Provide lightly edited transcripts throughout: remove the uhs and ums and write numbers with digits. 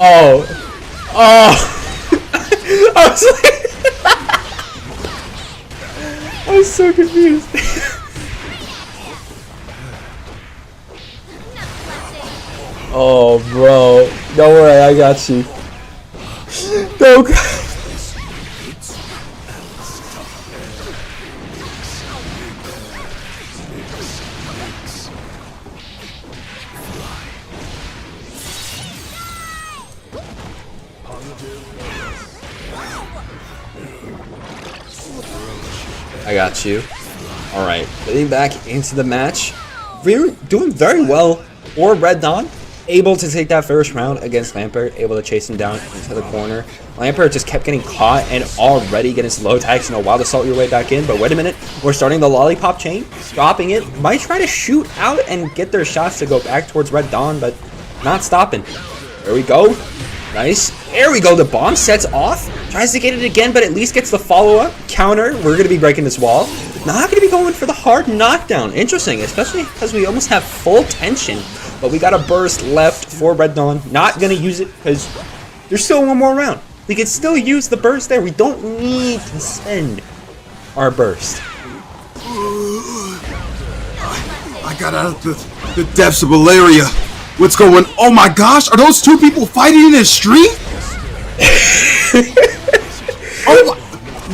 Oh. Oh. I was like... I was so confused. Oh, bro. Don't worry, I got you. Don't. I got you. Alright, getting back into the match. We're doing very well for Red Dawn. Able to take that first round against Lambert, able to chase him down into the corner. Lambert just kept getting caught and already getting slow attacks. While to salt your way back in, but wait a minute. We're starting the lollipop chain, stopping it. Might try to shoot out and get their shots to go back towards Red Dawn, but not stopping. There we go. Nice. There we go. The bomb sets off. Tries to get it again, but at least gets the follow-up. Counter. We're going to be breaking this wall. Not going to be going for the hard knockdown. Interesting, especially because we almost have full tension. But we got a burst left for Red Dawn. Not going to use it because there's still one more round. We can still use the burst there. We don't need to spend our burst. I got out of the depths of malaria. What's going on? Oh my gosh, are those two people fighting in the street? Oh,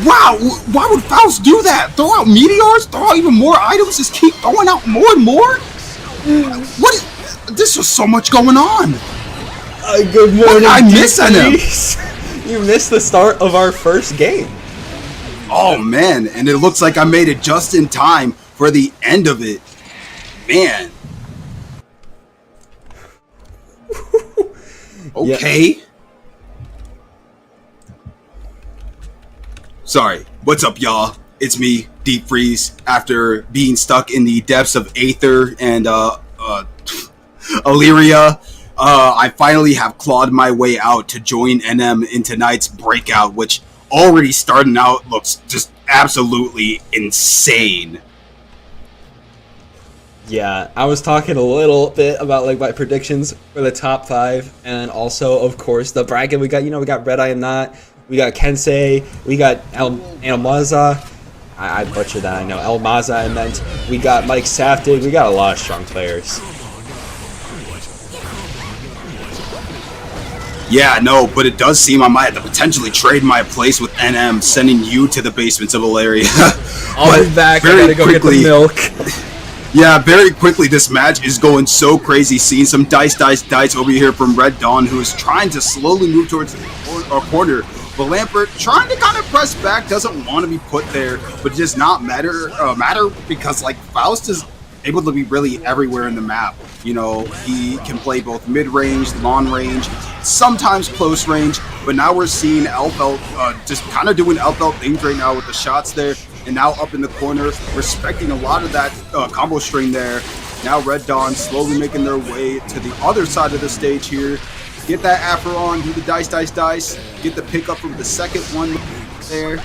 wow, why would Faust do that? Throw out meteors? Throw out even more items? Just keep throwing out more and more? What? This was so much going on. Good morning. I missed him. You missed the start of our first game. Oh man, and it looks like I made it just in time for the end of it. Man. Okay. Yeah. Sorry. What's up, y'all? It's me, Deep Freeze. After being stuck in the depths of Aether and Illyria, I finally have clawed my way out to join NM in tonight's Breakout, which already starting out looks just absolutely insane. Yeah, I was talking a little bit about like my predictions for the top 5, and also, of course, the bracket. We got, we got RedIAmNot, we got Kensei, we got Maza. I butchered that, I know. Maza, I meant. We got Mike Saftig. We got a lot of strong players. Yeah, no, but it does seem I might have to potentially trade my place with NM, sending you to the basements of Illyria. I'll be back. I gotta go get the milk. Yeah, very quickly, this match is going so crazy. Seeing some dice over here from Red Dawn, who is trying to slowly move towards the corner. But Lambert trying to kind of press back, doesn't want to be put there, but it does not matter because like Faust is able to be really everywhere in the map. You know, he can play both mid-range, long-range, sometimes close range, but now we're seeing Elphelpt just kind of doing Elphelpt things right now with the shots there. And now up in the corner, respecting a lot of that combo string there. Now Red Dawn slowly making their way to the other side of the stage here. Get that Afro on, do the dice. Get the pickup from the second one there.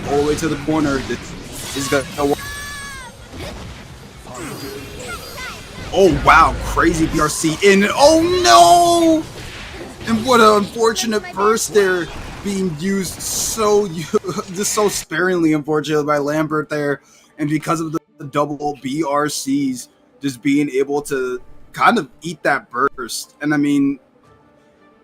All the way to the corner. This is gonna go. Oh wow, crazy BRC in. Oh no! And what an unfortunate burst there. Being used so sparingly, unfortunately, by Lambert there, and because of the double BRCs, just being able to kind of eat that burst. And I mean,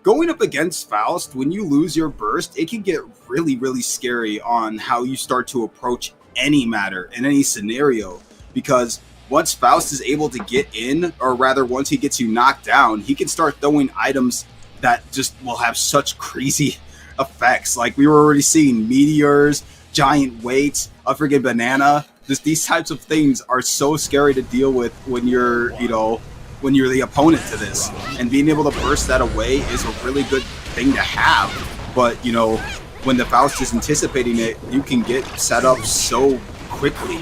going up against Faust, when you lose your burst, it can get really, really scary on how you start to approach any matter in any scenario. Because once Faust is able to get in, or rather, once he gets you knocked down, he can start throwing items that just will have such crazy effects. Like we were already seeing meteors, giant weights, a freaking banana. These types of things are so scary to deal with when you're, when you're the opponent to this. And being able to burst that away is a really good thing to have. But, when the Faust is anticipating it, you can get set up so quickly.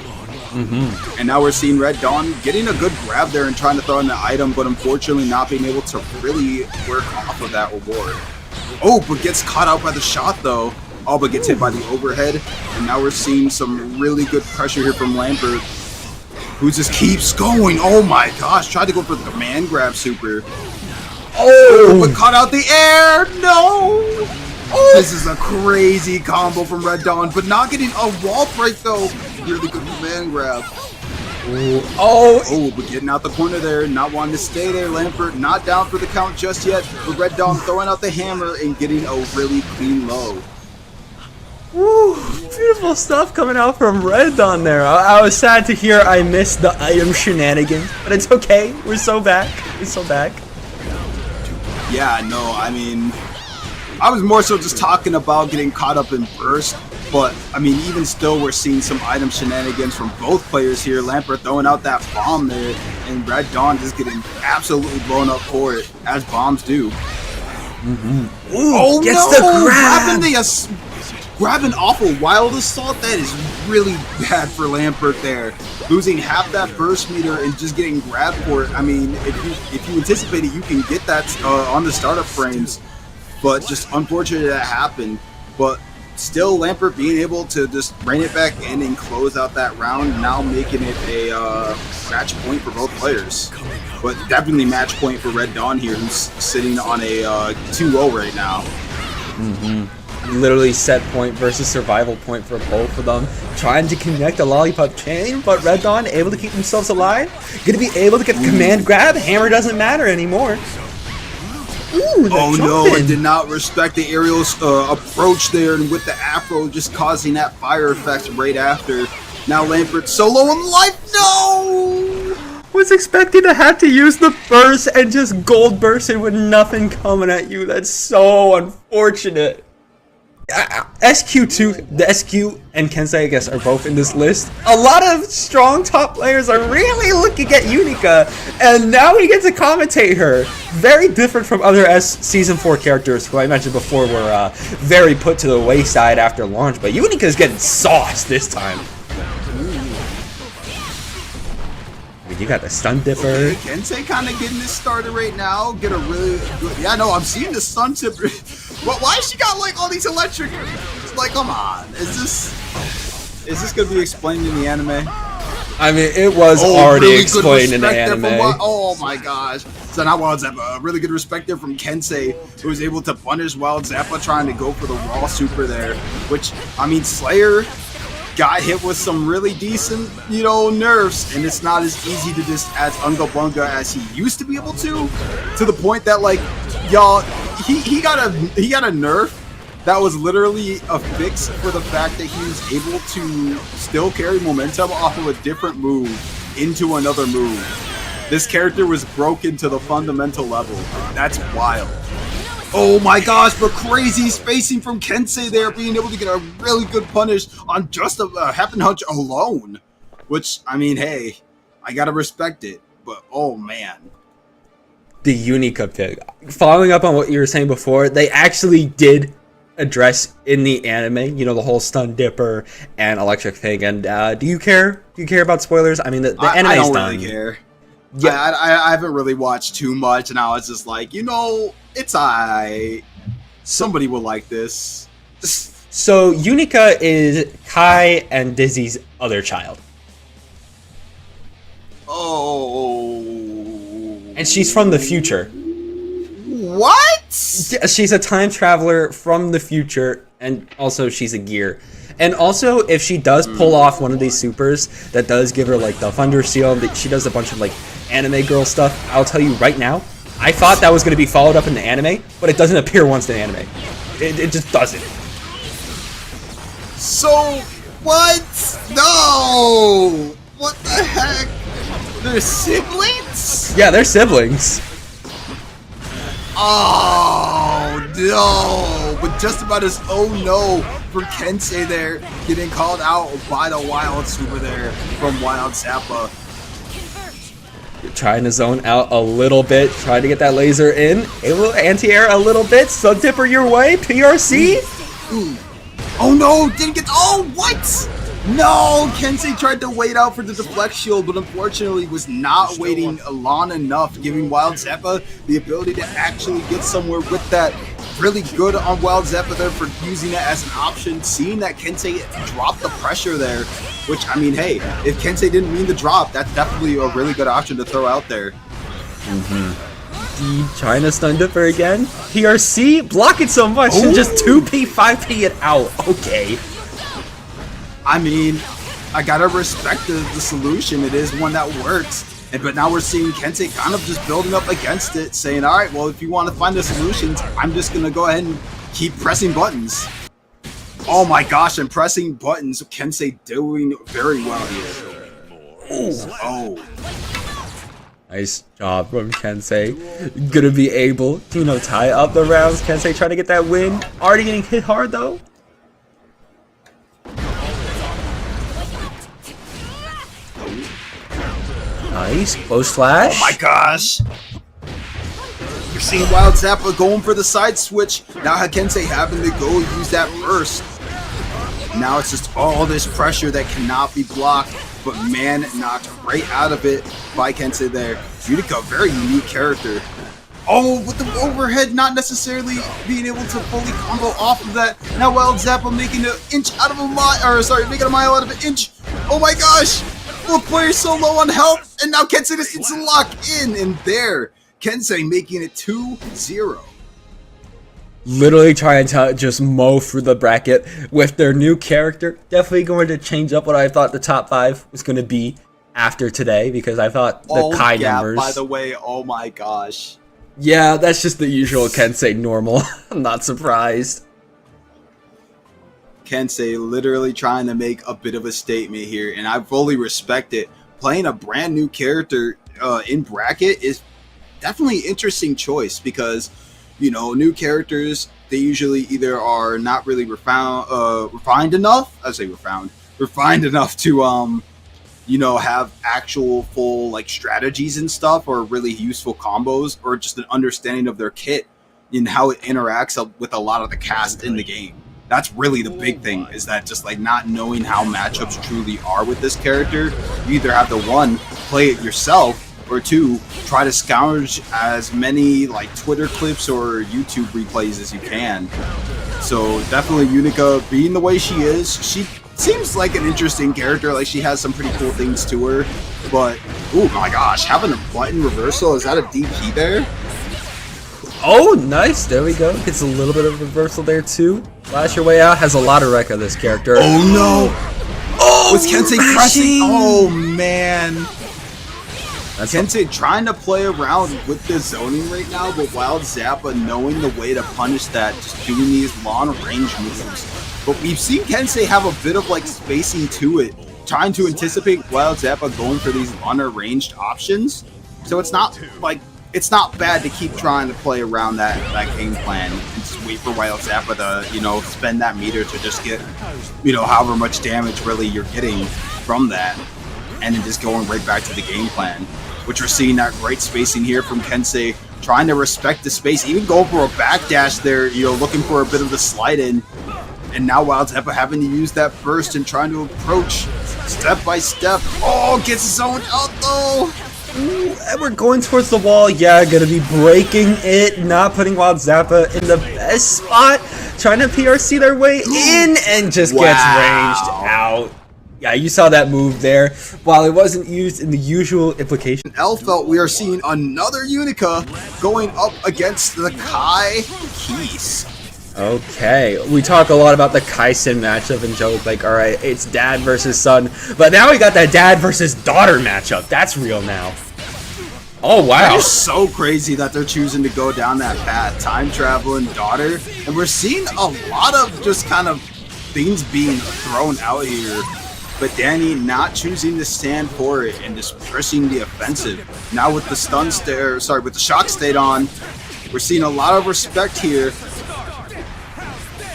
Mm-hmm. And now we're seeing Red Dawn getting a good grab there and trying to throw in the item, but unfortunately not being able to really work off of that reward. Oh, but gets caught out by the shot, though. Oh, but gets hit by the overhead. And now we're seeing some really good pressure here from Lambert, who just keeps going. Oh my gosh, tried to go for the command grab super. Oh, but caught out the air. No. This is a crazy combo from Red Dawn, but not getting a wall break though. Really good command grab. Oh, but getting out the corner there, not wanting to stay there. Lambert not down for the count just yet, but Red Dawn throwing out the hammer and getting a really clean low. Woo, beautiful stuff coming out from Red Dawn there. I was sad to hear I missed the item shenanigans, but it's okay. We're so back. We're so back. Yeah, no, I mean, I was more so just talking about getting caught up in burst. But, I mean, even still, we're seeing some item shenanigans from both players here. Lambert throwing out that bomb there, and Red Dawn just getting absolutely blown up for it, as bombs do. Ooh, oh, gets the grab! Grabbing off a wild assault, that is really bad for Lambert there. Losing half that burst meter and just getting grabbed for it. I mean, if you anticipate it, you can get that on the startup frames. But just unfortunate that happened. But still, Lambert being able to just rein it back in and close out that round, now making it a match point for both players. But definitely match point for Red Dawn here, who's sitting on a 2-0 right now. Literally set point versus survival point for both of them. Trying to connect the lollipop chain, but Red Dawn able to keep themselves alive. Gonna be able to get the command grab. Hammer doesn't matter anymore. Ooh, oh no, I did not respect the aerial's approach there, and with the afro just causing that fire effect right after. Now Lambert so low on life, no! Was expecting to have to use the burst and just gold bursting with nothing coming at you. That's so unfortunate. SQ2, the SQ and Kensei, I guess, are both in this list. A lot of strong top players are really looking at Unika, and now we get to commentate her. Very different from other Season 4 characters who I mentioned before were very put to the wayside after launch, but Unika is getting sauced this time. You got the stun dipper. Okay, Kensei kind of getting this started right now. Get a really good. Yeah, no, I'm seeing the stun dipper. Why she got like all these electric? Like, come on, is this gonna be explained in the anime? I mean, it was already really explained in the anime. Oh my gosh! So now Wild Zappa, a really good respect there from Kensei, who was able to punish Wild Zappa trying to go for the wall super there. Which, I mean, Slayer got hit with some really decent, nerfs, and it's not as easy to just as Unga Bunga as he used to be able to the point that, like, y'all, he got a nerf that was literally a fix for the fact that he was able to still carry momentum off of a different move into another move. This character was broken to the fundamental level. That's wild. Oh my gosh, but crazy spacing from Kensei there, being able to get a really good punish on just a Happen Hunch alone. Which, I mean, hey, I gotta respect it, but oh man. The Unika pick. Following up on what you were saying before, they actually did address in the anime, the whole stun dipper and electric thing. And do you care? Do you care about spoilers? I mean, the anime's I don't done. really care. Yeah, I haven't really watched too much, and I was just like, it's somebody will like this. So Unika is Kai and Dizzy's other child. Oh. And she's from the future. What? She's a time traveler from the future, and also she's a gear. And also, if she does pull off one of these supers that does give her like the Thunder Seal, she does a bunch of like anime girl stuff, I'll tell you right now, I thought that was going to be followed up in the anime, but it doesn't appear once in the anime. It just doesn't. So, what? No! What the heck? They're siblings? Yeah, they're siblings. Oh, no! But just about as oh no from Kensei there, getting called out by the Wild Super there from Wild Zappa. Trying to zone out a little bit, trying to get that laser in. Able to anti-air a little bit. Sun Dipper your way, PRC. Ooh. Oh no, didn't get. Oh, what? No, Kensei tried to wait out for the deflect shield, but unfortunately was not waiting long enough, giving Wild Zappa the ability to actually get somewhere with that really good on Wild Zeppa there for using it as an option, seeing that Kensei dropped the pressure there, which, I mean, hey, if Kensei didn't mean to drop, that's definitely a really good option to throw out there. D China stun dipper again. PRC, block it so much and just 2P, 5P it out. Okay. I mean, I gotta respect the solution. It is one that works. But now we're seeing Kensei kind of just building up against it, saying, all right, well, if you want to find the solutions, I'm just going to go ahead and keep pressing buttons. Oh my gosh, I'm pressing buttons. Kensei doing very well here. Oh. Nice job from Kensei. Gonna be able to, you know, tie up the rounds. Kensei trying to get that win. Already getting hit hard, though. Nice, close flash. Oh my gosh! You're seeing Wild Zappa going for the side switch. Now Kensei having to go use that burst. Now it's just all this pressure that cannot be blocked. But man, knocked right out of it by Kensei there. Unika, very unique character. Oh, with the overhead not necessarily being able to fully combo off of that. Now Wild Zappa making an inch out of a mile, or sorry, making a mile out of an inch. Oh my gosh! Both players so low on health, and now Kensei just needs to lock in, and there, Kensei making it 2-0. Literally trying to just mow through the bracket with their new character. Definitely going to change up what I thought the top 5 was going to be after today, because I thought the Kai numbers. By the way, oh my gosh. Yeah, that's just the usual Kensei normal. I'm not surprised. Kensei literally trying to make a bit of a statement here, and I fully respect it. Playing a brand new character in bracket is definitely an interesting choice, because, you know, new characters, they usually either are not really refined enough. I say refined enough to you know, have actual full like strategies and stuff, or really useful combos, or just an understanding of their kit and how it interacts with a lot of the cast in the game. That's really the big thing, is that just like not knowing how matchups truly are with this character. You either have to, one, play it yourself, or two, try to scourge as many like Twitter clips or YouTube replays as you can. So definitely Unika, being the way she is, she seems like an interesting character. Like, she has some pretty cool things to her, but oh my gosh, having a button reversal, is that a DP there? Oh, nice. There we go. Gets a little bit of reversal there, too. Flash your way out. Has a lot of wreck of this character. Oh, no. Oh, was Kensei pressing? Oh, man. That's Kensei trying to play around with the zoning right now, but Wild Zappa knowing the way to punish that, just doing these long-range moves. But we've seen Kensei have a bit of, like, spacing to it, trying to anticipate Wild Zappa going for these longer-ranged options. So it's not, like, it's not bad to keep trying to play around that game plan and just wait for Wild Zappa to, you know, spend that meter to just get, you know, however much damage really you're getting from that, and then just going right back to the game plan. Which we're seeing that great spacing here from Kensei, trying to respect the space, even going for a backdash there, you know, looking for a bit of the slide in. And now Wild Zappa having to use that burst and trying to approach step by step. Oh, gets zoned out though. Ooh, and we're going towards the wall. Yeah, gonna be breaking it, not putting Wild Zappa in the best spot, trying to PRC their way in, and just gets ranged out. Yeah, you saw that move there. While it wasn't used in the usual implication. Elphelpt, we are seeing another Unika going up against the Kai Keys. Okay, we talk a lot about the Kai-Sin matchup and joke like, all right, it's dad versus son, but now we got that dad versus daughter matchup. That's real now. Oh, wow. It's so crazy that they're choosing to go down that path. Time traveling daughter. And we're seeing a lot of just kind of things being thrown out here. But Dany not choosing to stand for it and just pressing the offensive. Now with the stun stare, sorry, with the shock state on, we're seeing a lot of respect here.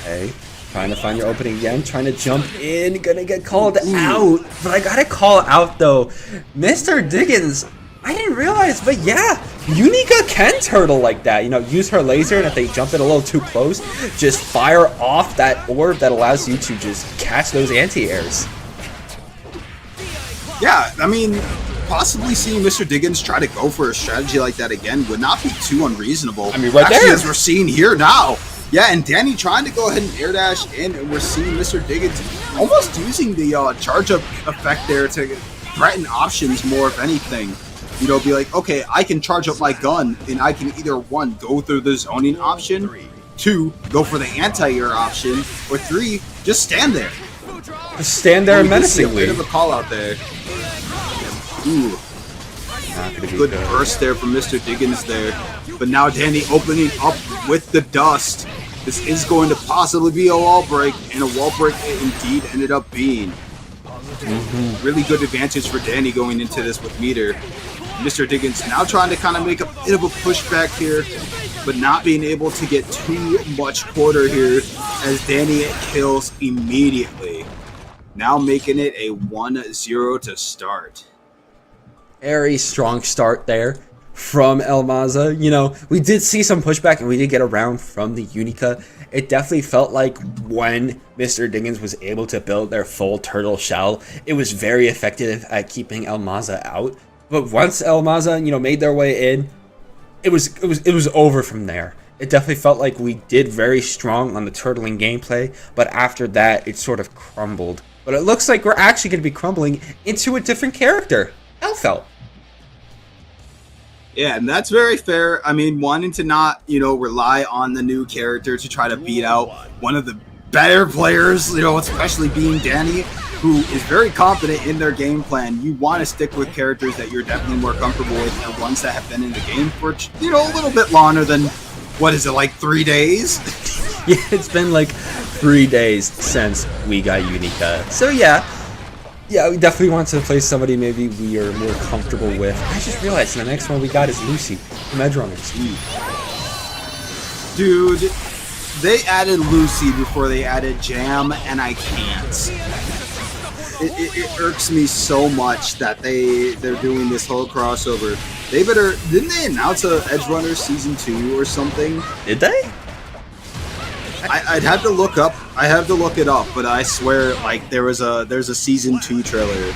Okay, trying to find your opening again, trying to jump in, gonna get called out. But I gotta call out though, MrDiggins, I didn't realize, but yeah, Unika can turtle like that. You know, use her laser, and if they jump it a little too close, just fire off that orb that allows you to just catch those anti-airs. Yeah, I mean, possibly seeing MrDiggins try to go for a strategy like that again would not be too unreasonable. I mean, right actually, there. as we're seeing here now. Yeah, and Dany trying to go ahead and air dash in, and we're seeing MrDiggins almost using the charge up effect there to threaten options more, if anything. You know, be like, okay, I can charge up my gun, and I can either, 1, go through the zoning option, 2, go for the anti-air option, or 3, just stand there. Just stand there menacingly. A bit of a call out there. Ooh. Good burst there from MrDiggins there. But now Dany opening up with the dust. This is going to possibly be a wall break, and a wall break it indeed ended up being. Really good advantage for Dany going into this with meter. MrDiggins now trying to kind of make a bit of a pushback here, but not being able to get too much quarter here as Dany kills immediately. Now making it a 1-0 to start. Very strong start there from Maza. You know, we did see some pushback and we did get around from the Unika. It definitely felt like when MrDiggins was able to build their full turtle shell, it was very effective at keeping Maza out. But once Maza, you know, made their way in, it was over from there. It definitely felt like we did very strong on the turtling gameplay, but after that, it sort of crumbled. But it looks like we're actually going to be crumbling into a different character, Elphelt. Yeah, and that's very fair. I mean, wanting to not, you know, rely on the new character to try to beat out one of the better players, you know, especially being Dany, who is very confident in their game plan. You want to stick with characters that you're definitely more comfortable with and ones that have been in the game for, you know, a little bit longer than, what is it, like 3 days? Yeah, it's been like 3 days since we got Unika. So yeah, we definitely want to play somebody maybe we are more comfortable with. I just realized the next one we got is Lucy from Edgerunners. Dude, they added Lucy before they added Jam, and I can't. It irks me so much that they're doing this whole crossover. They better, didn't they announce a Edgerunners Season 2 or something? Did they? I'd have to look up. I have to look it up, but I swear, like there's a Season 2 trailer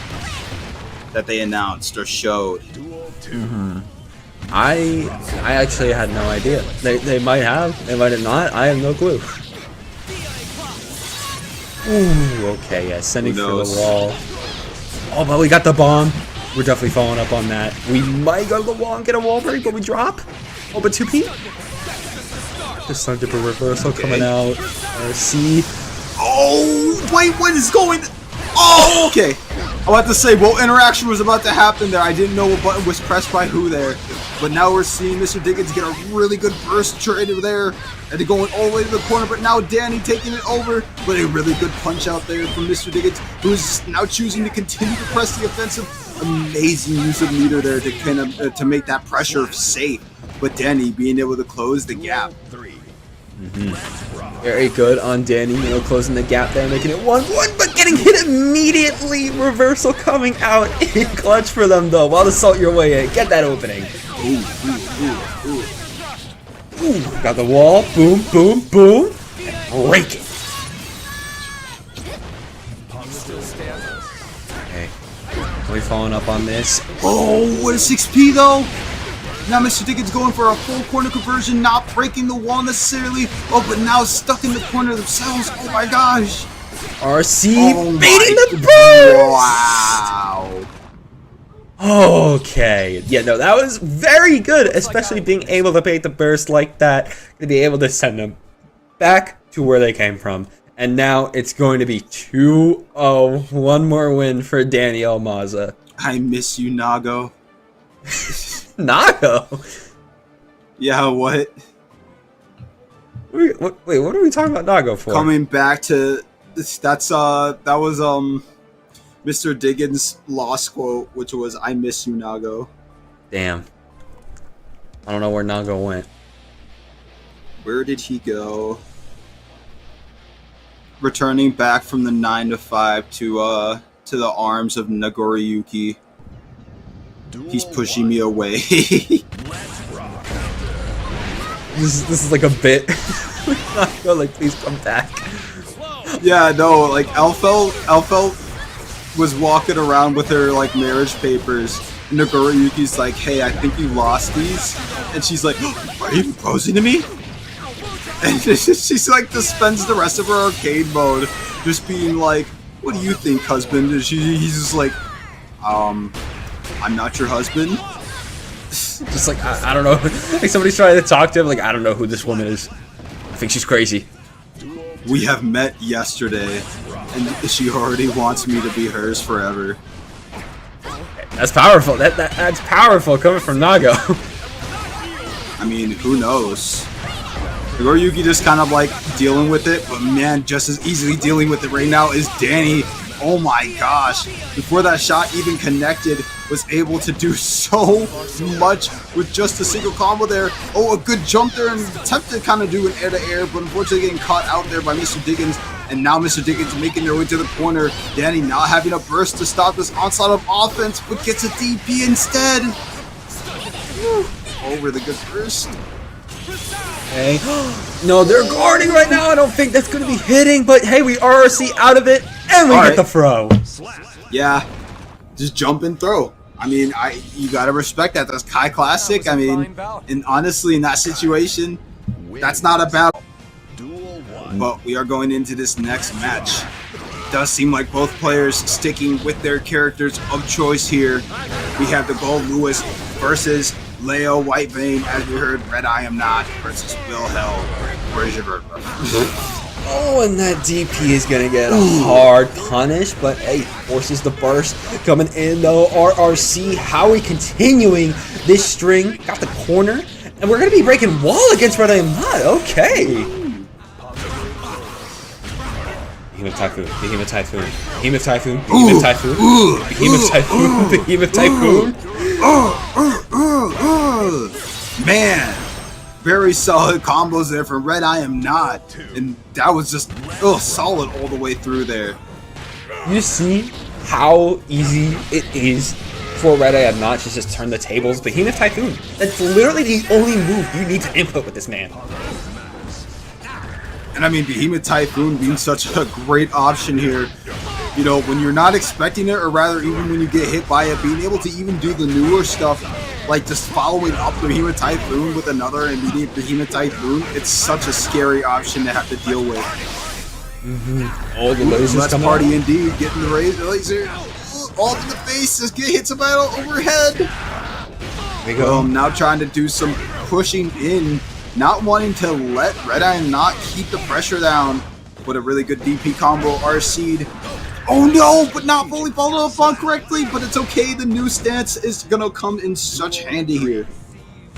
that they announced or showed. I actually had no idea. They might have, they might have not. I have no clue. Ooh, okay, yeah, sending through the wall. Oh, but we got the bomb. We're definitely following up on that. We might go to the wall and get a wall break, but we drop. Oh, but 2P. Just some different reversal coming out. RC. Oh, wait, what is going? Oh, okay. I want to say what interaction was about to happen there. I didn't know what button was pressed by who there. But now we're seeing MrDiggins get a really good burst trade there. And they're going all the way to the corner, but now Dany taking it over. But a really good punch out there from MrDiggins, who's now choosing to continue to press the offensive. Amazing use of meter there to kind of to make that pressure safe. But Dany being able to close the gap. Very good on Dany, you know, closing the gap there, making it 1-1, but getting hit immediately. Reversal coming out in clutch for them, though. While assault your way in. Get that opening. Ooh, got the wall. Boom, boom, boom. And break it. Okay. Are we following up on this? Oh, what a 6P, though. Now MrDiggins going for a full corner conversion, not breaking the wall necessarily. Oh, but now stuck in the corner themselves. Oh my gosh. RC baiting the burst. Wow. Okay. Yeah, no, that was very good, especially being able to bait the burst like that, to be able to send them back to where they came from. And now it's going to be 2-0. One more win for Dany Maza. I miss you, Nago. Nago? Yeah, what? Wait, what are we talking about Nago for? Coming back to this, that was MrDiggins' lost quote, which was "I miss you, Nago." Damn. I don't know where Nago went. Where did he go? Returning back from the 9 to 5 to the arms of Nagoriyuki. He's pushing me away. This is like a bit. Nago, like, please come back. Yeah, no, like Elphelt was walking around with her like marriage papers, Nagoriyuki's like, hey, I think you lost these. And she's like, are you proposing to me? And she's like, just spends the rest of her arcade mode just being like, what do you think, husband? And he's just like, I'm not your husband. Just like, I don't know. Like somebody's trying to talk to him. Like, I don't know who this woman is. I think she's crazy. We have met yesterday, and she already wants me to be hers forever. That's powerful. That's powerful coming from Nago. I mean, who knows? Nagoriyuki just kind of like dealing with it, but man, just as easily dealing with it right now is Dany. Oh my gosh. Before that shot even connected, was able to do so much with just a single combo there. Oh, a good jump there and attempt to kind of do an air-to-air, but unfortunately getting caught out there by MrDiggins. And now MrDiggins making their way to the corner. Dany not having a burst to stop this onslaught of offense, but gets a DP instead. Over the good burst. Okay. No, they're guarding right now. I don't think that's going to be hitting, but hey, we RRC out of it, and we get the throw. Yeah, just jump and throw. I mean, you gotta respect that. That's Kai Classic. I mean, and honestly, in that situation, that's not about. But we are going into this next match. It does seem like both players sticking with their characters of choice here. We have the Goldlewis versus Leo Whitevane, as we heard, RedIAmNot versus Wilhelm. Where's your bird? Oh, and that DP is going to get a hard punish, but hey, forces the burst coming in though. RRC, how are we continuing this string? Got the corner, and we're going to be breaking wall against RedIAmNot. Okay. Behemoth Typhoon, Behemoth Typhoon, Behemoth Typhoon, Behemoth Typhoon, Behemoth Typhoon, Behemoth Typhoon. Man, very solid combos there from RedIAmNot, and that was just solid all the way through there. You see how easy it is for RedIAmNot to just turn the tables. Behemoth Typhoon, that's literally the only move you need to input with this man. And I mean, Behemoth Typhoon being such a great option here. You know, when you're not expecting it, or rather even when you get hit by it, being able to even do the newer stuff, like just following up the Behemoth Typhoon with another immediate Behemoth Typhoon, it's such a scary option to have to deal with. Oh, the lasers Let's coming party out. indeed, getting the laser all in the face, just get hits about overhead. There we go. Now trying to do some pushing in, not wanting to let RedIAmNot keep the pressure down. With a really good DP combo, RC'd. Oh no, but not fully followed up on correctly, but it's okay. The new stance is gonna come in such handy here.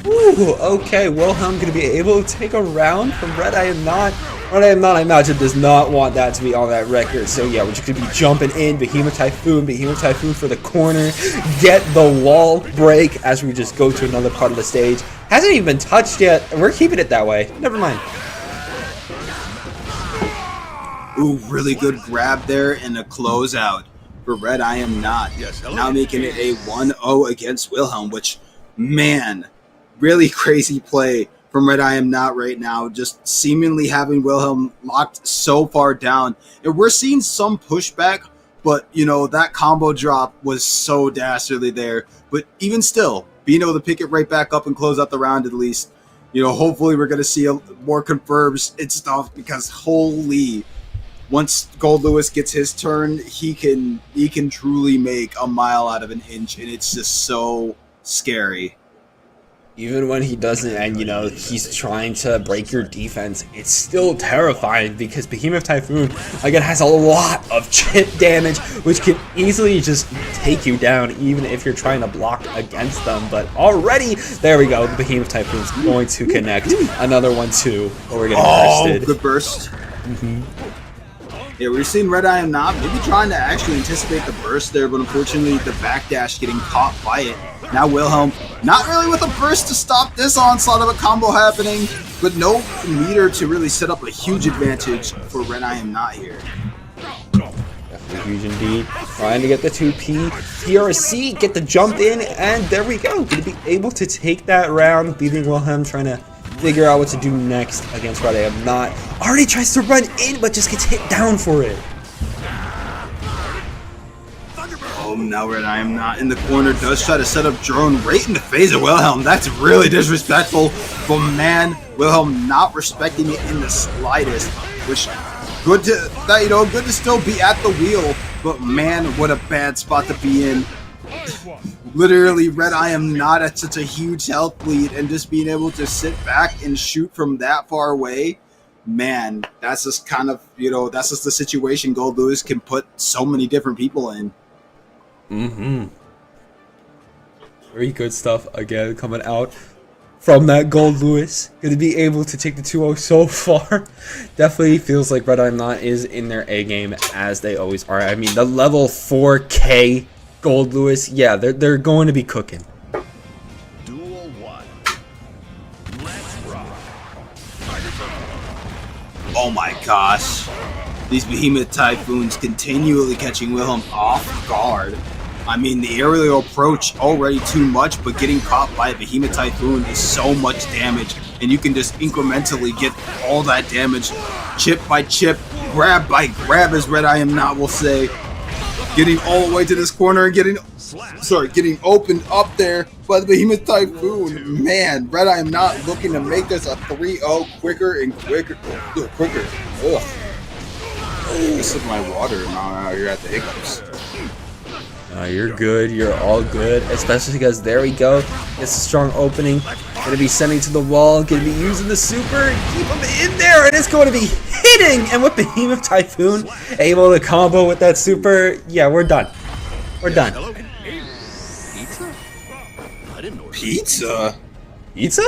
Ooh, okay, Wilhelm gonna be able to take a round from RedIAmNot. RedIAmNot, I imagine, does not want that to be on that record. So yeah, we're just gonna be jumping in. Behemoth Typhoon for the corner. Get the wall break as we just go to another part of the stage. Hasn't even been touched yet. We're keeping it that way. Never mind. Ooh, really good grab there and a closeout for RedIAmNot. Now making it a 1-0 against Wilhelm, which, man, really crazy play from RedIAmNot right now. Just seemingly having Wilhelm locked so far down. And we're seeing some pushback, but, you know, that combo drop was so dastardly there. But even still, being able to pick it right back up and close out the round at least, you know, hopefully we're going to see more confirms and stuff, because holy... Once Goldlewis gets his turn, he can truly make a mile out of an inch, and it's just so scary. Even when he doesn't, and you know, he's trying to break your defense, it's still terrifying because Behemoth Typhoon, again, has a lot of chip damage, which can easily just take you down, even if you're trying to block against them. But already, there we go, the Behemoth Typhoon's going to connect. Another one, too, or we're getting bursted. Good burst. Yeah, we're seeing RedIAmNot maybe trying to actually anticipate the burst there, but unfortunately the backdash getting caught by it. Now Wilhelm, not really with a burst to stop this onslaught of a combo happening, but no meter to really set up a huge advantage for RedIAmNot here. Definitely huge indeed. Trying to get the 2P. TRC, get the jump in, and there we go. Going to be able to take that round, beating Wilhelm, trying to figure out what to do next against RedIAmNot. Already tries to run in, but just gets hit down for it. Oh, Oh, now RedIAmNot in the corner does try to set up drone right in the face of Wilhelm. That's really disrespectful. But man, Wilhelm not respecting it in the slightest. Which good to still be at the wheel. But man, what a bad spot to be in. Literally, RedIAmNot at such a huge health lead and just being able to sit back and shoot from that far away. Man, that's just kind of, that's just the situation Goldlewis can put so many different people in. Very good stuff again coming out from that Goldlewis. Going to be able to take the 2-0 so far. Definitely feels like RedIAmNot is in their A game as they always are. I mean, the level 4K Goldlewis, yeah, they're going to be cooking. Duel 1. Let's rock. Oh my gosh. These Behemoth Typhoons continually catching Wilhelm off guard. I mean, the aerial approach already too much, but getting caught by a Behemoth Typhoon is so much damage, and you can just incrementally get all that damage, chip by chip, grab by grab, as RedIAmNot will say. Getting all the way to this corner and getting opened up there by the Behemoth Typhoon. Man, RedIAmNot looking to make this a 3-0 quicker and quicker. Ugh. This is my water now out here at the hiccups. You're good. You're all good. Especially because there we go. It's a strong opening. Going to be sending to the wall. Going to be using the super. Keep him in there. And it's going to be hitting. And with Behemoth Typhoon able to combo with that super. Yeah, we're done. We're done. Pizza? I didn't order Pizza? Pizza?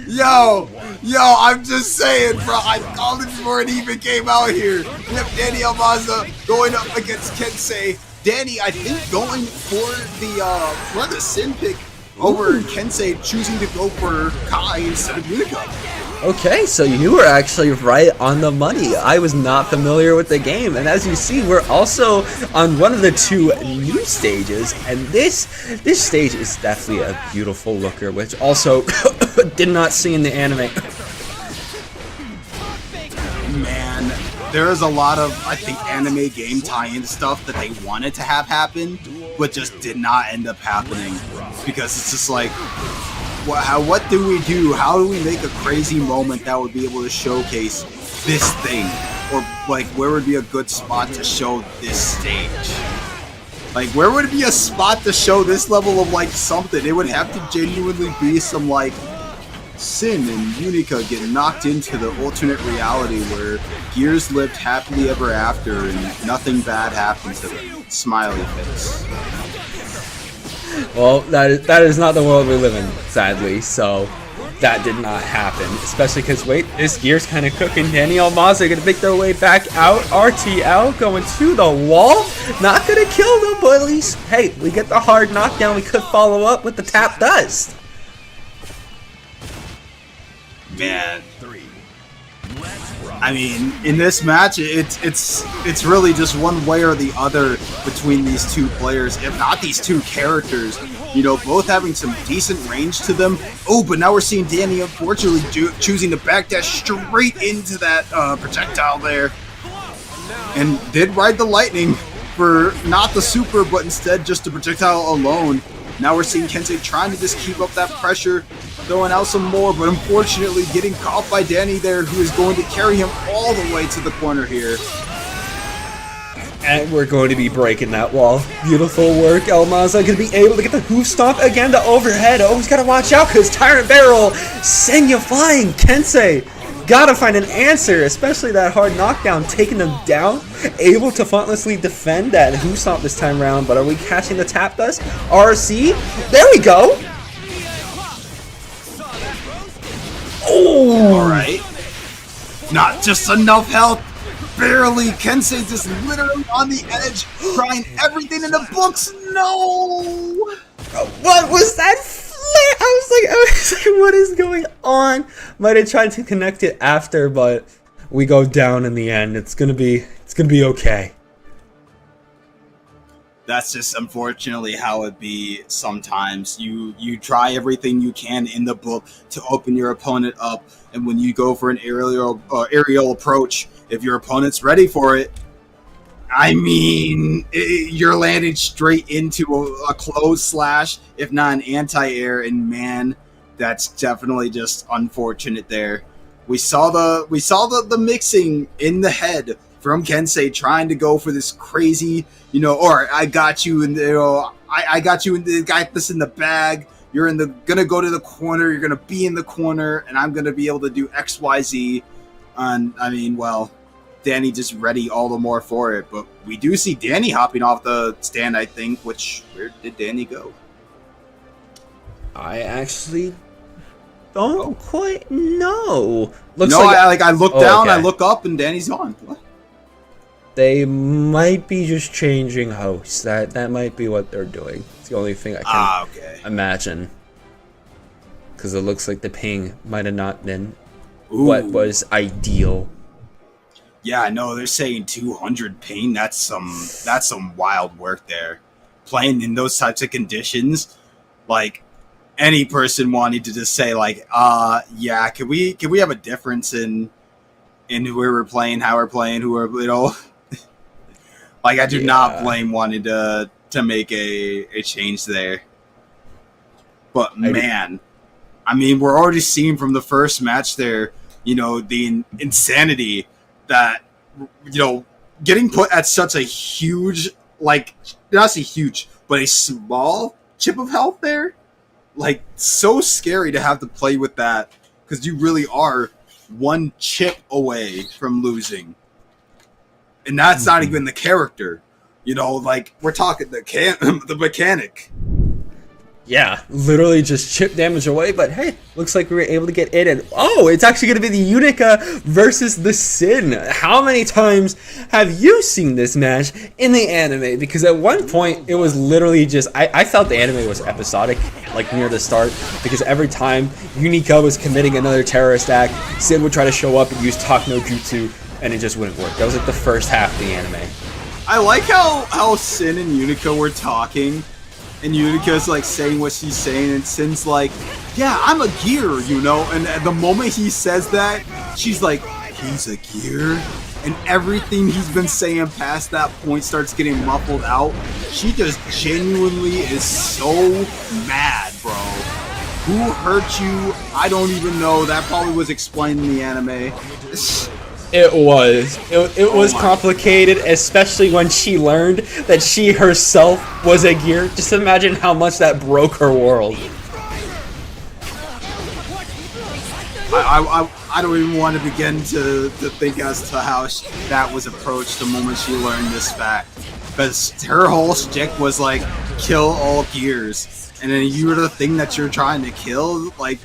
Yo, I'm just saying, bro. I called it before it even came out here. We have Dany Maza going up against Kensei. Dany, I think, going for the Sin pick over Kensei, choosing to go for Kai instead of Unika. Okay, so you were actually right on the money. I was not familiar with the game, and as you see, we're also on one of the 2 new stages, and this stage is definitely a beautiful looker, which also did not see in the anime. Man, there is a lot of, I think, anime game tie-in stuff that they wanted to have happen, but just did not end up happening, because it's just like, what do we do? How do we make a crazy moment that would be able to showcase this thing? Or, like, where would be a good spot to show this stage? Like, where would be a spot to show this level of, like, something? It would have to genuinely be some, like, Sin and Unika get knocked into the alternate reality where Gears lived happily ever after and nothing bad happened to them. Smiley face. Well, that is not the world we live in, sadly, so that did not happen. Especially because, wait, this Gear's kind of cooking. Dany Maza going to make their way back out. RTL going to the wall. Not going to kill them, but at least, hey, we get the hard knockdown. We could follow up with the tap dust. Man, I mean, in this match, it's really just one way or the other between these 2 players, if not these 2 characters. Both having some decent range to them. Oh, but now we're seeing Dany unfortunately choosing to backdash straight into that projectile there, and did ride the lightning for not the super, but instead just the projectile alone. Now we're seeing Kensei trying to just keep up that pressure, throwing out some more, but unfortunately getting caught by Dany there, who is going to carry him all the way to the corner here. And we're going to be breaking that wall. Beautiful work. Maza going to be able to get the hoof stomp again to overhead. Oh, he's got to watch out because Tyrant Barrel send you flying. Kensei gotta find an answer, especially that hard knockdown, taking them down. Able to frontlessly defend that hoof stomp this time around, but are we catching the tap dust? RC? There we go. Oh! Alright. Not just enough health. Barely. Kensei just literally on the edge, trying everything in the books. No! What was that flare? I was like, what is going on? Might have tried to connect it after, but we go down in the end. It's gonna be okay. That's just unfortunately how it be sometimes. You try everything you can in the book to open your opponent up, and when you go for an aerial approach, if your opponent's ready for it, I mean, you're landing straight into a close slash, if not an anti-air, and man, that's definitely just unfortunate there. We saw the mixing in the head from Kensei trying to go for this crazy, or I got you, and I got you, and got this in the bag. You're gonna go to the corner. You're gonna be in the corner, and I'm gonna be able to do X, Y, Z. And I mean, well, Dany just ready all the more for it. But we do see Dany hopping off the stand, I think. Where did Dany go? I actually don't quite know. Looks I look down, okay. I look up, and Danny's gone. What? They might be just changing hosts. That might be what they're doing. It's the only thing I can imagine. Because it looks like the ping might have not been what was ideal. Yeah, I know. They're saying 200 ping. That's some wild work there. Playing in those types of conditions, like any person wanting to just say like, yeah, can we have a difference in who we're playing, how we're playing, who are like I do not blame wanting to make a change there. But man, I mean, we're already seeing from the first match there, the insanity that, getting put at such a huge, like, not a huge, but a small chip of health there. Like, so scary to have to play with that, because you really are one chip away from losing. And that's not even the character. Like, we're talking the mechanic. Yeah, literally just chip damage away, but hey, looks like we were able to get in, and it's actually going to be the Unika versus the Sin. How many times have you seen this match in the anime? Because at one point, it was literally just, I felt the anime was episodic, like near the start, because every time Unika was committing another terrorist act, Sin would try to show up and use Talk no Jutsu, and it just wouldn't work. That was like the first half of the anime. I like how Sin and Unika were talking, and Unika's like saying what she's saying, and Sin's like, yeah, I'm a gear, and at the moment he says that, she's like, he's a gear? And everything he's been saying past that point starts getting muffled out. She just genuinely is so mad, bro. Who hurt you? I don't even know. That probably was explained in the anime. It was complicated, especially when she learned that she herself was a gear. Just imagine how much that broke her world. I don't even want to begin to think as to how that was approached the moment she learned this fact. Because her whole shtick was like, kill all gears. And then you were the thing that you're trying to kill, like,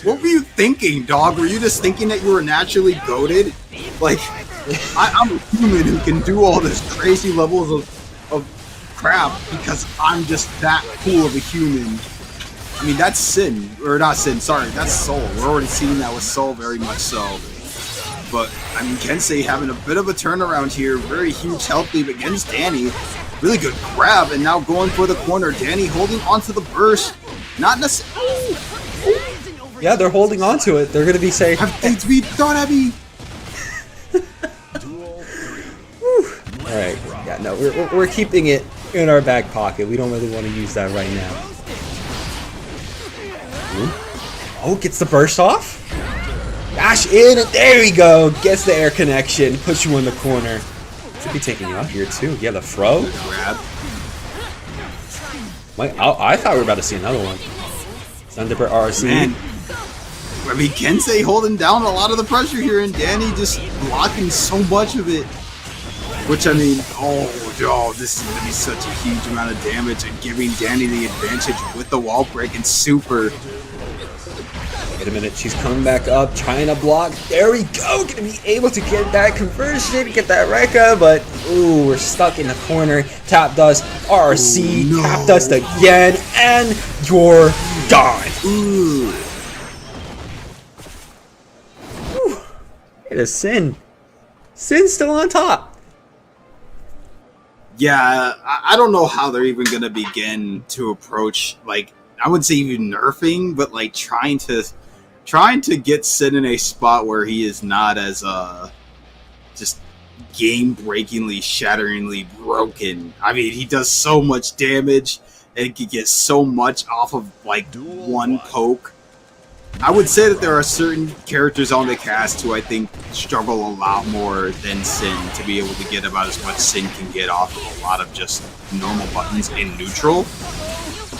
what were you thinking, dog? Were you just thinking that you were naturally goated? Like, I'm a human who can do all this crazy levels of crap because I'm just that cool of a human. I mean, that's Sin. Or not Sin, sorry, that's Soul. We're already seeing that with Soul very much so. But, I mean, Kensei having a bit of a turnaround here. Very huge health lead against Dany. Really good grab, and now going for the corner. Dany holding onto the burst. Not necessarily... Yeah, they're holding on to it. They're going to be safe. Alright, yeah, no, we're keeping it in our back pocket. We don't really want to use that right now. Ooh. Oh, gets the burst off. Dash in, and there we go. Gets the air connection. Puts you in the corner. Should be taking you out here, too. Yeah, the throw. I thought we were about to see another one. Thunderbird RC. Man. I mean, Kensei holding down a lot of the pressure here, and Dany just blocking so much of it. Which, I mean, this is going to be such a huge amount of damage, and giving Dany the advantage with the wall break and super. Wait a minute, she's coming back up, trying to block. There we go, going to be able to get that conversion, get that Rekka, but, ooh, we're stuck in the corner. Tap dust, RC, tap dust again, and you're gone. Ooh. It is Sin. Sin's still on top. Yeah, I don't know how they're even going to begin to approach, like, I wouldn't say even nerfing, but, like, trying to get Sin in a spot where he is not as, just game-breakingly, shatteringly broken. I mean, he does so much damage and can get so much off of like one poke. I would say that there are certain characters on the cast who I think struggle a lot more than Sin to be able to get about as much Sin can get off of a lot of just normal buttons in neutral.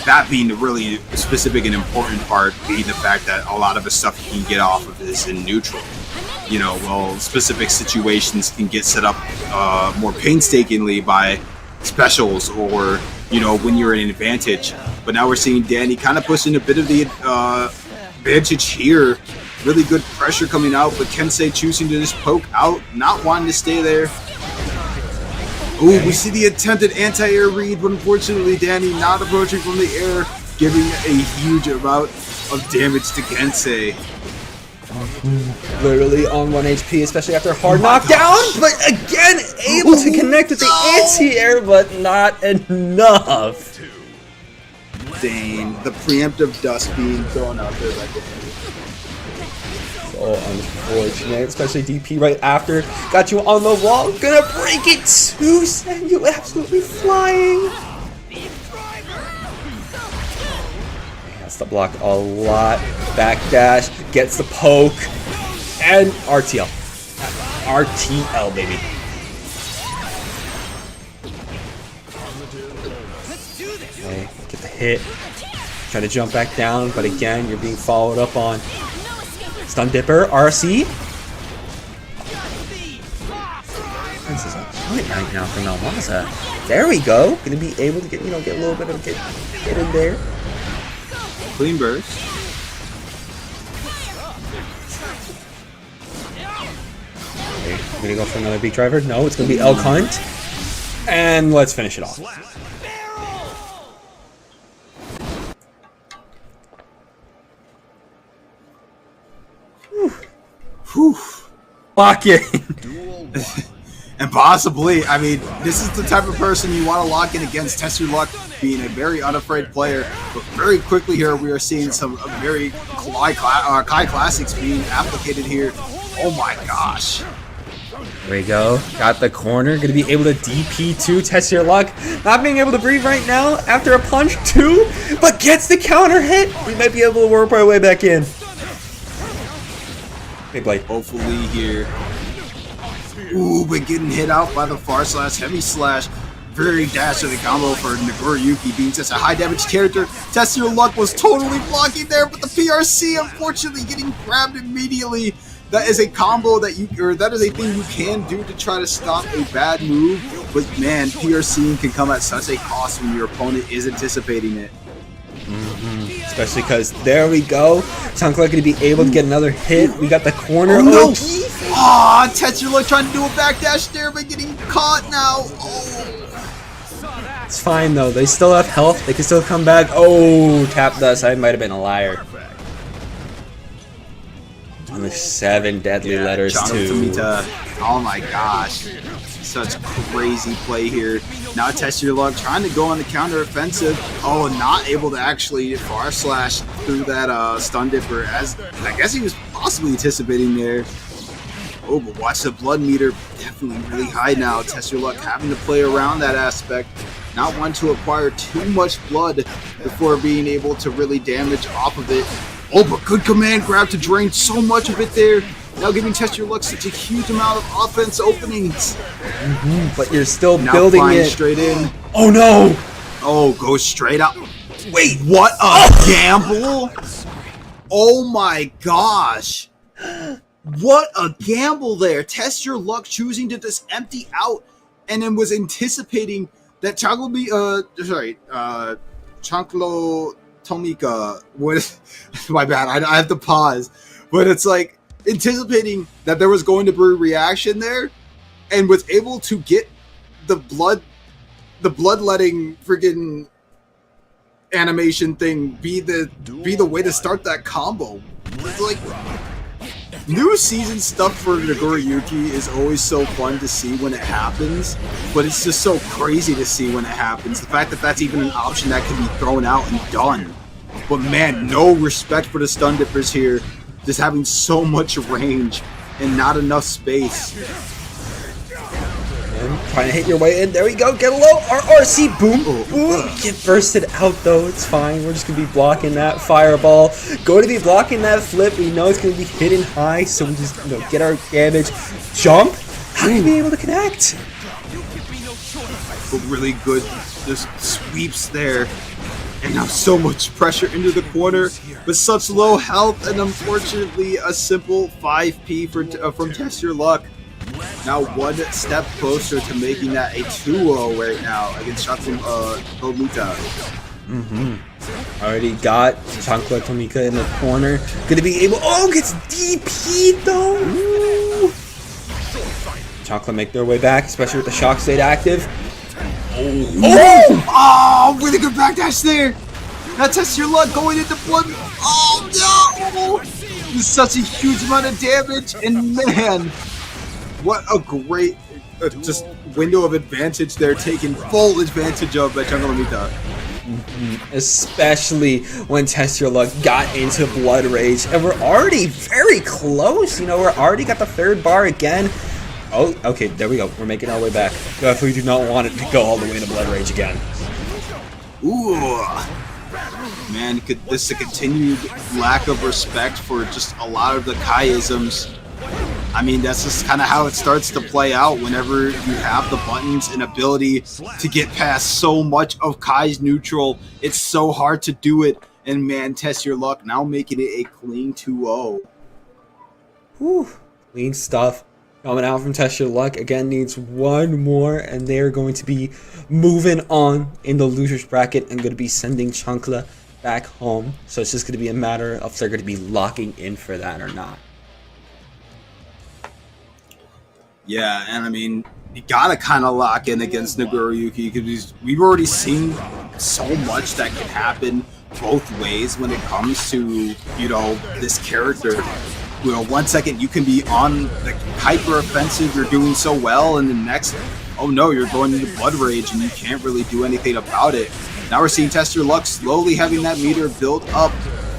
That being the really specific and important part, being the fact that a lot of the stuff you can get off of is in neutral. You know, well, specific situations can get set up more painstakingly by specials or, you know, when you're in an advantage. But now we're seeing Dany kind of pushing a bit of the advantage here. Really good pressure coming out, but Kensei choosing to just poke out, not wanting to stay there. Ooh, we see the attempted anti-air read, but unfortunately Dany not approaching from the air, giving a huge amount of damage to Kensei. Literally on 1 HP, especially after a hard knockdown, but again able to connect with the anti-air, but not enough. Dang, the preemptive dust being thrown out there like that. So unfortunate, especially DP right after. Got you on the wall, gonna break it too, send you absolutely flying. Has to block a lot. Backdash, gets the poke, and RTL. RTL, baby. Okay, get the hit. Try to jump back down, but again, you're being followed up on. Stun Dipper, RC. This is a point right now for Maza. There we go. Gonna be able to get, you know, get a little bit of get in there. Clean burst. Okay, I'm gonna go for another beat driver. No, it's gonna be Elk Hunt. And let's finish it off. Whew. Lock in. And possibly, I mean, this is the type of person you want to lock in against. TestyourLuck being a very unafraid player, but very quickly here we are seeing some very Kai classics being applicated here. Oh my gosh. There we go. Got the corner. Gonna be able to DP too. TestyourLuck not being able to breathe right now after a punch too, but gets the counter hit. We might be able to work our way back in. Big blade. Hopefully here. Ooh, but getting hit out by the far slash, heavy slash. Very dastardly combo for Nagoriyuki being such a high damage character. TestyourLuck was totally blocking there, but the PRC unfortunately getting grabbed immediately. That is a combo that that is a thing you can do to try to stop a bad move. But man, PRC can come at such a cost when your opponent is anticipating it. Especially because there we go. Sounds like going to be able to get another hit. We got the corner. Oh no! Aw, TestyourLuck trying to do a backdash there, but getting caught now. Oh. It's fine though. They still have health. They can still come back. Oh, tap dust. I might have been a liar. And there's 7 deadly letters too. Oh my gosh. Such crazy play here. Now TestyourLuck trying to go on the counter offensive. Oh, not able to actually far slash through that stun dipper, as I guess he was possibly anticipating there. Oh, but watch the blood meter, definitely really high now. TestyourLuck having to play around that aspect, not wanting to acquire too much blood before being able to really damage off of it. Oh, but good command grab to drain so much of it there. Now giving TestyourLuck such a huge amount of offense openings. But you're still now building it straight in. Oh no! Oh, goes straight up. Wait, what a gamble! Oh my gosh! What a gamble there! TestyourLuck choosing to just empty out, and then was anticipating that Chanklo Tomika was my bad. I have to pause, but it's like anticipating that there was going to be a reaction there, and was able to get the bloodletting freaking animation thing be the way to start that combo. It's like new season stuff for Nagoriyuki is always so fun to see when it happens, but it's just so crazy to see when it happens. The fact that that's even an option that can be thrown out and done. But man, no respect for the stun dippers here. Just having so much range and not enough space. Trying to hit your way in. There we go. Get a low RRC. Boom. Boom. Get bursted out though. It's fine. We're just going to be blocking that fireball. Going to be blocking that flip. We know it's going to be hitting high. So we just get our damage. Jump. How are you be able to connect? But really good just sweeps there. And now so much pressure into the corner with such low health, and unfortunately a simple 5P from TestyourLuck. Now one step closer to making that a 2-0 right now against Unika. Already got Chancla Unika in the corner. Gonna be able. Oh, gets DP'd though. Ooh. Chancla make their way back, especially with the shock state active. Oh, really good backdash there. Now TestyourLuck going into blood. Oh no! This is such a huge amount of damage, and man, what a great just window of advantage there, taken full advantage of by Unika. Especially when TestyourLuck got into Blood Rage, and we're already very close. We're already got the third bar again. Oh, okay, there we go. We're making our way back. Definitely do not want it to go all the way into Blood Rage again. Ooh. Man, this is a continued lack of respect for just a lot of the Kai-isms. I mean, that's just kind of how it starts to play out whenever you have the buttons and ability to get past so much of Kai's neutral. It's so hard to do it. And man, TestyourLuck now making it a clean 2-0. Whew. Clean stuff. Coming out from TestyourLuck, again needs one more, and they're going to be moving on in the losers bracket and going to be sending Chancla back home. So it's just going to be a matter of if they're going to be locking in for that or not. Yeah, and I mean, you gotta kind of lock in against Nagoriyuki because we've already seen so much that can happen both ways when it comes to, this character. 1 second you can be on the hyper offensive, you're doing so well, and the next, oh no, you're going into Blood Rage and you can't really do anything about it. Now we're seeing TestyourLuck slowly having that meter build up,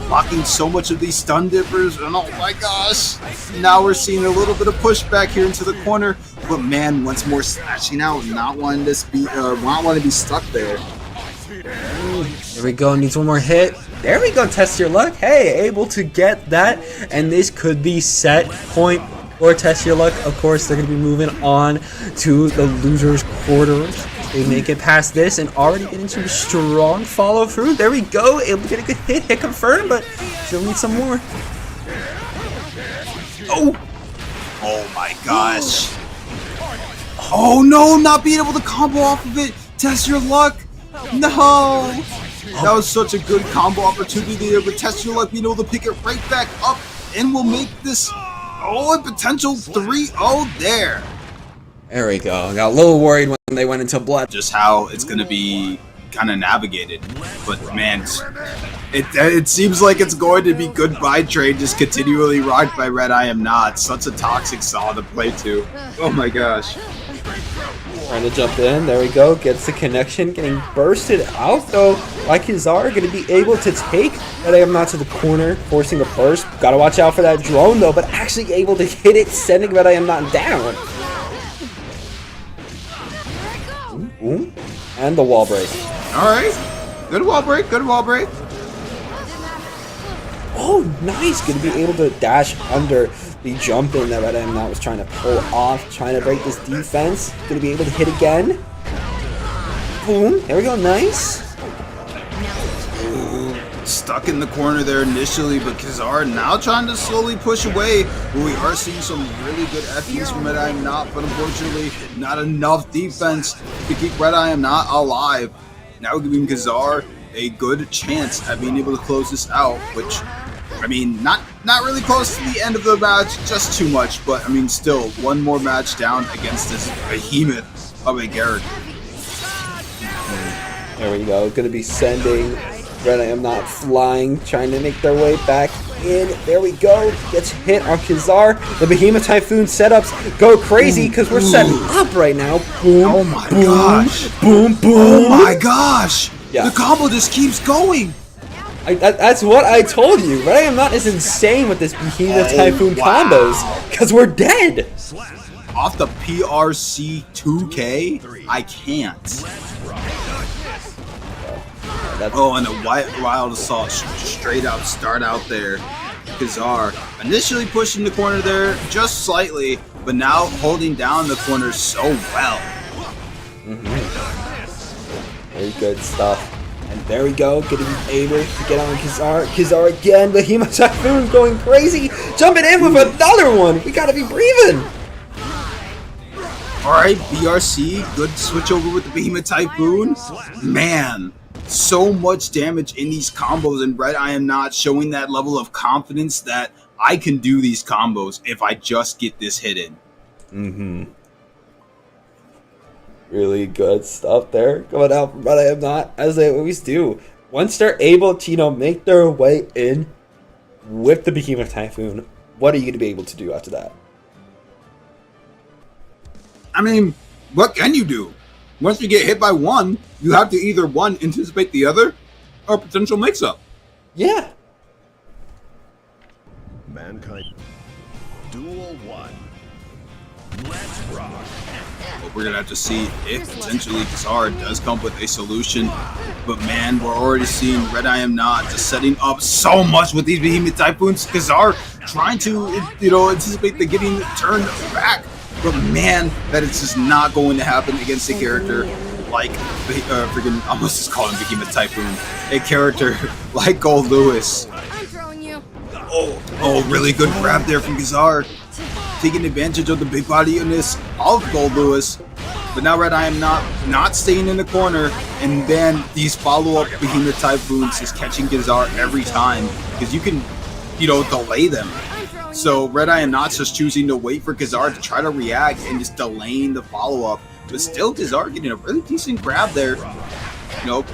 blocking so much of these stun dippers, and oh my gosh, now we're seeing a little bit of pushback here into the corner, but man, once more slashing out, not wanting to be stuck there. There we go, needs one more hit. There we go, TestyourLuck. Hey, able to get that, and this could be set point for TestyourLuck. Of course, they're going to be moving on to the losers quarters. They make it past this and already getting some strong follow through. There we go, able to get a good hit confirmed, but still need some more. Oh my gosh. Oh no, not being able to combo off of it. TestyourLuck. No. That was such a good combo opportunity there, but TestyourLuck being able to pick it right back up and will make this a potential 3-0 there. There we go. I got a little worried when they went into blood. Just how it's going to be kind of navigated. But man, it seems like it's going to be goodbye trade just continually rocked by RedIAmNot. Such a toxic saw to play to. Oh my gosh. Trying to jump in. There we go. Gets the connection. Getting bursted out though by Kizzaar. Going to be able to take RedIAmNot to the corner, forcing a burst. Got to watch out for that drone though, but actually able to hit it, sending RedIAmNot down. Boom. And the wall break. Alright. Good wall break. Good wall break. Oh, nice. Going to be able to dash under the jump in that RedIAmNot was trying to pull off, trying to break this defense. Going to be able to hit again. Boom. There we go. Nice. Stuck in the corner there initially, but Kizzaar now trying to slowly push away. But we are seeing some really good FPs from RedIAmNot, but unfortunately not enough defense to keep RedIAmNot alive. Now giving Kizzaar a good chance at being able to close this out, which, I mean, not really close to the end of the match, just too much, but I mean, still one more match down against this behemoth of a character. There we go. Going to be sending RedIAmNot flying, trying to make their way back in. There we go. Gets hit on Kizzaar. The Behemoth Typhoon setups go crazy because we're setting up right now. Boom. Oh my gosh. Boom, boom. Oh my gosh. Yeah. The combo just keeps going. That's what I told you. RedIAmNot is insane with this Behemoth Typhoon combos because we're dead. off the PRC 2K? I can't. Oh, and a wild assault straight up start out there. Kizzaar initially pushing the corner there just slightly, but now holding down the corner so well. Very good stuff. And there we go, getting able to get on Kizzaar. Kizzaar again, Behemoth Typhoon going crazy, jumping in with another one. We gotta be breathing. Alright, BRC, good switch over with the Behemoth Typhoon. Man, so much damage in these combos, and RedIAmNot showing that level of confidence that I can do these combos if I just get this hidden. Really good stuff there going out from RedIAmNot, as they always do. Once they're able to, make their way in with the Behemoth Typhoon, what are you going to be able to do after that? I mean, what can you do? Once you get hit by one, you have to either one, anticipate the other, or potential mix-up. Yeah. Mankind. Duel 1. Let's rock. But we're gonna have to see if potentially Kizzaar does come with a solution. But man, we're already seeing RedIAmNot just setting up so much with these Behemoth Typhoons. Kizzaar trying to, anticipate the getting turned back. But man, that is just not going to happen against a character like freaking, I almost just call him Behemoth Typhoon. A character like Goldlewis. I'm throwing you. Oh, really good grab there from Kizzaar. Taking advantage of the big bodiness of Goldlewis. But now RedIAmNot not staying in the corner, and then these follow-up Behemoth Typhoons is catching Kizzaar every time, because you can, delay them. So RedIAmNot's just choosing to wait for Kizzaar to try to react and just delaying the follow-up. But still Kizzaar getting a really decent grab there.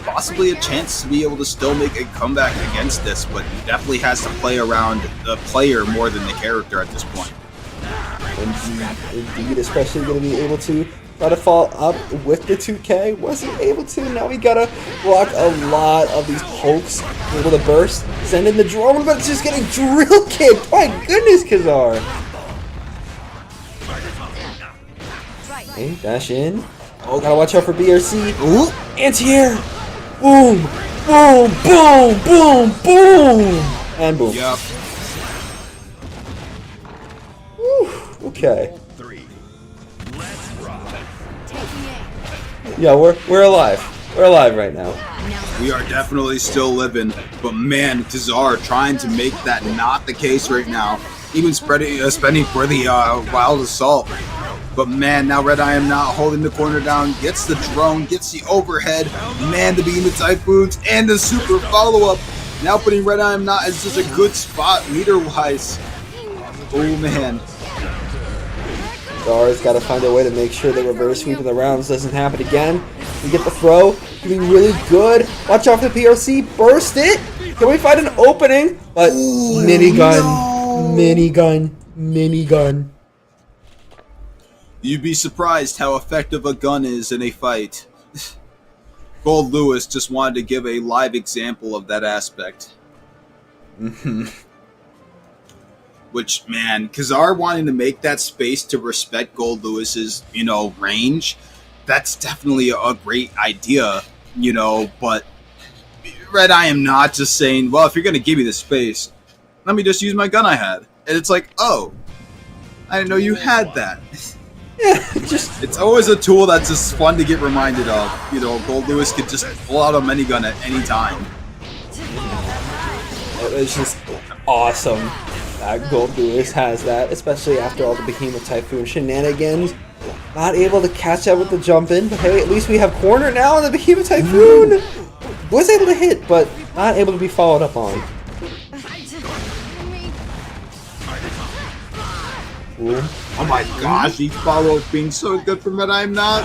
Possibly a chance to be able to still make a comeback against this, but he definitely has to play around the player more than the character at this point. Indeed, especially going to be able to try to follow up with the 2K. Wasn't able to. Now we gotta block a lot of these pokes. Able to burst, send in the drone, but it's just getting drill kicked. My goodness, Kizzaar. Okay, dash in. Oh, gotta watch out for BRC. Ooh. Anti-air. Boom, boom, boom, boom, boom, and boom. Yep. Okay. 3. Let's rock. Yeah, we're alive. We're alive right now. We are definitely still living, but man, Kizzaar trying to make that not the case right now. Even spending for the wild assault. But man, now RedIAmNot holding the corner down, gets the drone, gets the overhead. Man, the Behemoth Typhoons and the super follow-up. Now putting RedIAmNot as just a good spot meter-wise. Oh man. Kizzaar's got to find a way to make sure the reverse sweep in the rounds doesn't happen again. We get the throw, doing really good. Watch out for the PRC, burst it. Can we find an opening? But minigun, minigun. You'd be surprised how effective a gun is in a fight. Goldlewis just wanted to give a live example of that aspect. Which, man, Kizzaar wanting to make that space to respect Goldlewis's, range, that's definitely a great idea, but RedIAmNot just saying, well, if you're going to give me the space, let me just use my gun I had. And it's like, oh, I didn't know you had that. Yeah, It's always a tool that's just fun to get reminded of. Goldlewis could just pull out a minigun at any time. It was just awesome that Goldlewis has that, especially after all the Behemoth Typhoon shenanigans. Not able to catch up with the jump in, but hey, at least we have corner now on the Behemoth Typhoon. Was able to hit, but not able to be followed up on. Ooh. Oh my gosh, each follow-up being so good from RedIAmNot.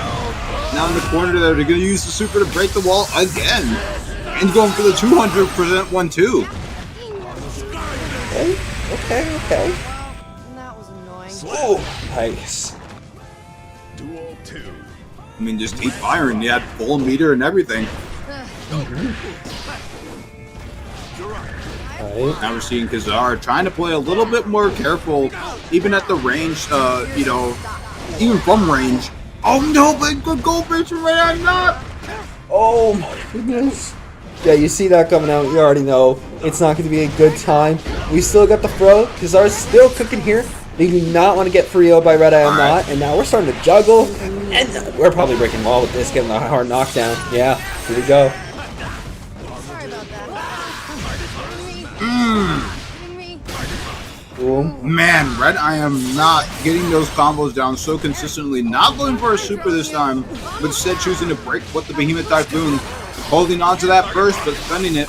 Now in the corner there, they're going to use the super to break the wall again. And going for the 200% one too. Okay. That was annoying. Oh, nice. Duel 2. I mean, just keep firing. You had full meter and everything. Right. Now we're seeing Kizzaar trying to play a little bit more careful, even at the range, even from range. Oh no, but good goal bridge from RedIAmNot. Oh my goodness. Yeah, you see that coming out. You already know it's not going to be a good time. We still got the throw. Kizzaar's still cooking here. They do not want to get 3-0 by RedIAmNot. Right. And now we're starting to juggle. And we're probably breaking wall with this, getting a hard knockdown. Yeah, here we go. Sorry about that. Kidding me? Boom. Man, RedIAmNot getting those combos down so consistently. Not going for a super this time, but instead choosing to break with the Behemoth Typhoon. Holding on to that first, but defending it.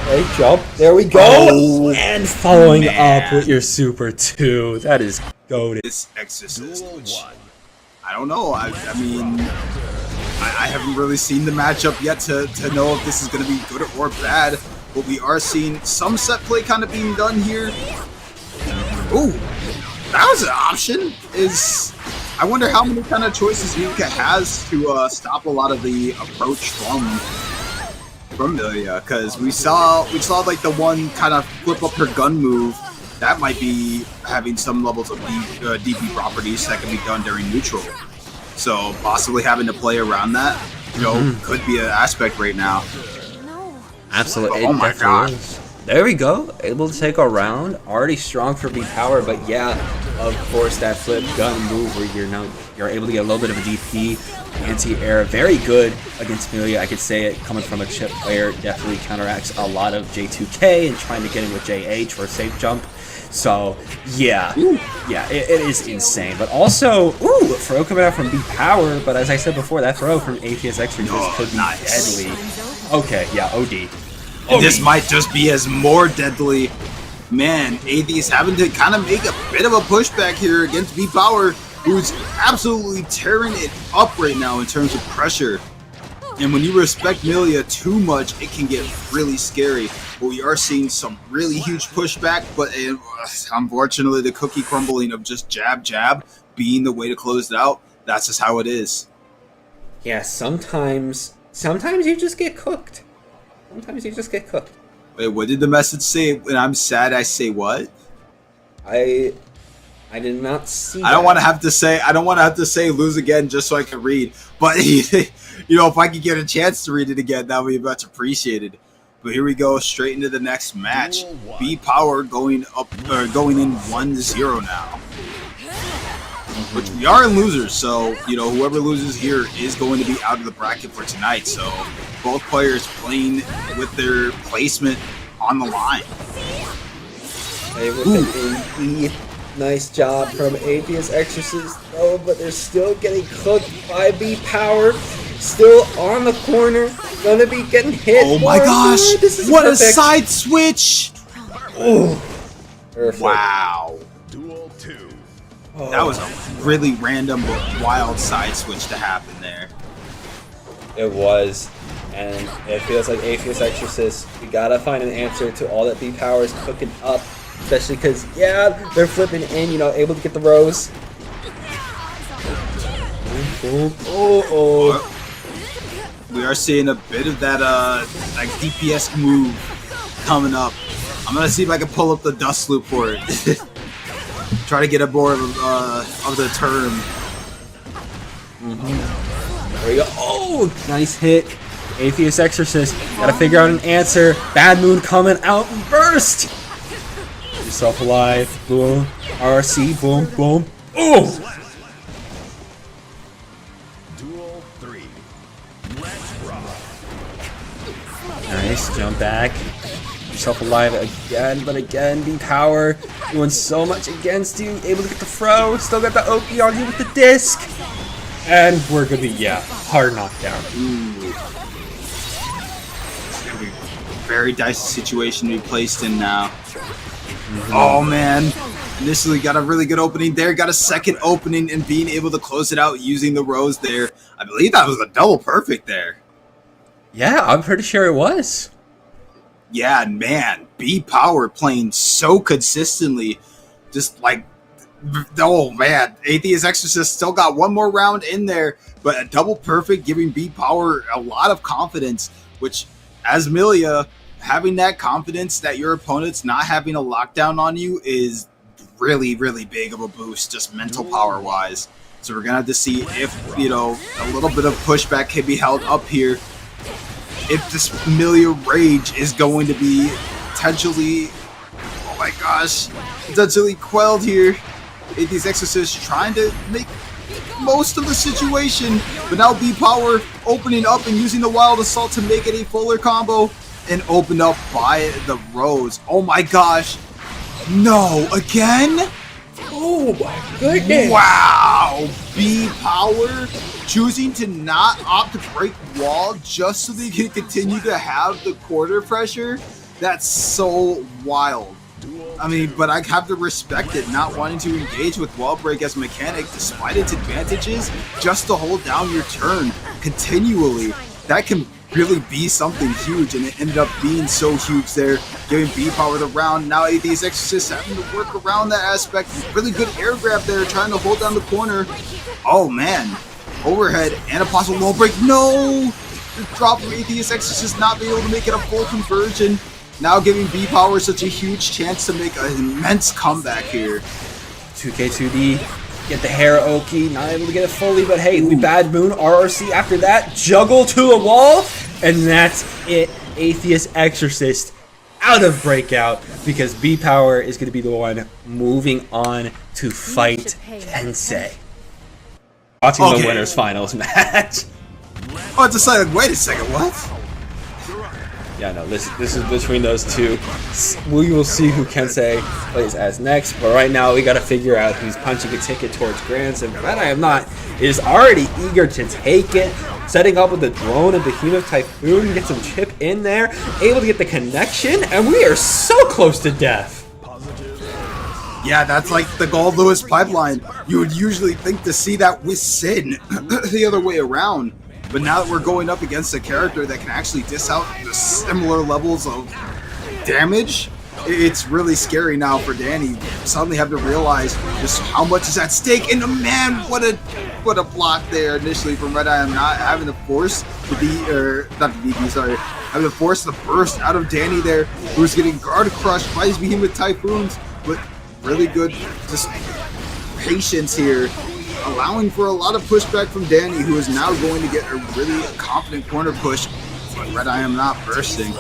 Okay, jump. There we go. Oh, and following man. up with your super 2. That is goated. This Exorcist, which I don't know. I mean, I haven't really seen the matchup yet to know if this is going to be good or bad. But we are seeing some set play kind of being done here. Ooh, that was an option. I wonder how many kind of choices Unika has to stop a lot of the approach from Millia, because we saw like the one kind of flip up her gun move that might be having some levels of DP properties that can be done during neutral. So possibly having to play around that, could be an aspect right now. No. Absolutely. Oh my god. There we go. Able to take a round. Already strong for B power, but yeah, of course that flip gun move where you're able to get a little bit of a DP anti-air. Very good against Millia. I could say it coming from a chip player definitely counteracts a lot of J2K and trying to get in with JH for a safe jump. So yeah, it is insane. But also, throw coming out from B power. But as I said before, that throw from AtheistExorcist could be deadly. Okay, yeah, OD. And this might just be as more deadly. Man, Atheist having to kind of make a bit of a pushback here against B Power, who's absolutely tearing it up right now in terms of pressure. And when you respect Millia too much, it can get really scary. But we are seeing some really huge pushback, but unfortunately the cookie crumbling of just jab being the way to close it out, that's just how it is. Yeah, sometimes you just get cooked. Sometimes you just get cooked. Wait, what did the message say? When I'm sad, I say what? I did not see. I don't want to have to say lose again just so I can read. But if I could get a chance to read it again, that would be much appreciated. But here we go, straight into the next match. B Power going in 1-0 now. Which we are in losers, so whoever loses here is going to be out of the bracket for tonight. So both players playing with their placement on the line. Hey, with an AE. Nice job from AtheistExorcist. Oh, but they're still getting cooked by B Power. Still on the corner. Gonna be getting hit. Oh my gosh! This is what perfect. a side switch! Oh, perfect. Wow. Duel 2. Oh. That was a really random but wild side switch to happen there. It was. And it feels like AtheistExorcist, we gotta find an answer to all that B Power is cooking up. Especially because, they're flipping in, able to get the rows. We are seeing a bit of that like DPS move coming up. I'm gonna see if I can pull up the dust loop for it. Try to get a more of the term. There we go. Oh, nice hit. AtheistExorcist, gotta figure out an answer. Bad Moon coming out and burst. Yourself alive. Boom. RC. Boom. Boom. Oh! Duel 3. Let's rock. Nice. Jump back. Yourself alive again, but again, B Power doing so much against you. Able to get the throw. Still got the OP on you with the disc. And we're gonna be, hard knockdown. It's gonna be a very dicey situation to be placed in now. Oh man, initially got a really good opening there, got a second opening and being able to close it out using the rows there. I believe that was a double perfect there. Yeah, I'm pretty sure it was. Yeah, man, B Power playing so consistently, just like, oh man, AtheistExorcist still got one more round in there, but a double perfect giving B Power a lot of confidence, which as Millia, having that confidence that your opponent's not having a lockdown on you is really, really big of a boost, just mental power-wise. So we're going to have to see if, you know, a little bit of pushback can be held up here. If this Millia rage is going to be potentially, oh my gosh, potentially quelled here. AtheistExorcist trying to make most of the situation, but now B-Power opening up and using the Wild Assault to make it a fuller combo and opened up by the Rose. Oh my gosh. No, again? Oh my goodness. Wow. B-Power choosing to not opt to break wall just so they can continue to have the quarter pressure. That's so wild. I mean, but I have to respect it, not wanting to engage with wall break as a mechanic despite its advantages, just to hold down your turn continually. That can really be something huge, and it ended up being so huge there, giving B-Power the round. Now AtheistExorcist having to work around that aspect. Really good air grab there, trying to hold down the corner. Oh man, overhead and a possible wall break. No! The drop from AtheistExorcist not being able to make it a full conversion. Now giving B-Power such a huge chance to make an immense comeback here. 2K2D, get the Karaoke, not able to get it fully, but hey, we Bad Moon, RRC after that, juggle to a wall, and that's it. AtheistExorcist out of Breakout, because B-Power is going to be the one moving on to fight Kensei. Watching the winners finals match. Oh, it's a silent. Wait a second, what? Yeah, no, this is between those two. We will see who Kensei plays as next, but right now we got to figure out who's punching a ticket towards Grands, and RedIAmNot is already eager to take it, setting up with the drone and Behemoth Typhoon, get some chip in there, able to get the connection, and we are so close to death. Yeah, that's like the Goldlewis pipeline. You would usually think to see that with Sin the other way around. But now that we're going up against a character that can actually dish out the similar levels of damage, it's really scary now for Dany. Suddenly have to realize just how much is at stake. And man, what a block there initially from RedIAmNot, having to force having to force the burst out of Dany there, who's getting guard crushed by his Behemoth Typhoons. But really good just patience here, allowing for a lot of pushback from Dany, who is now going to get a really confident corner push, but RedIAmNot bursting.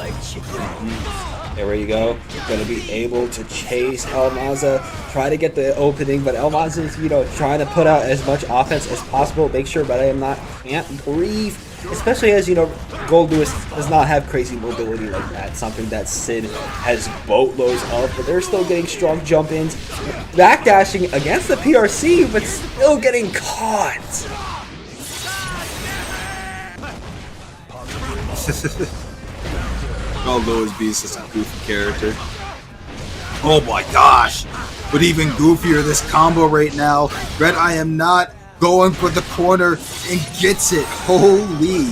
There you go. Going to be able to chase Maza, try to get the opening, but Maza is, trying to put out as much offense as possible, make sure RedIAmNot can't breathe, especially as, Goldlewis does not have crazy mobility like that, something that Sid has boatloads of, but they're still getting strong jump-ins, backdashing against the PRC, but still getting caught. Goldlewis be such a goofy character. Oh my gosh! But even goofier, this combo right now. RedIAmNot going for the corner and gets it. Holy!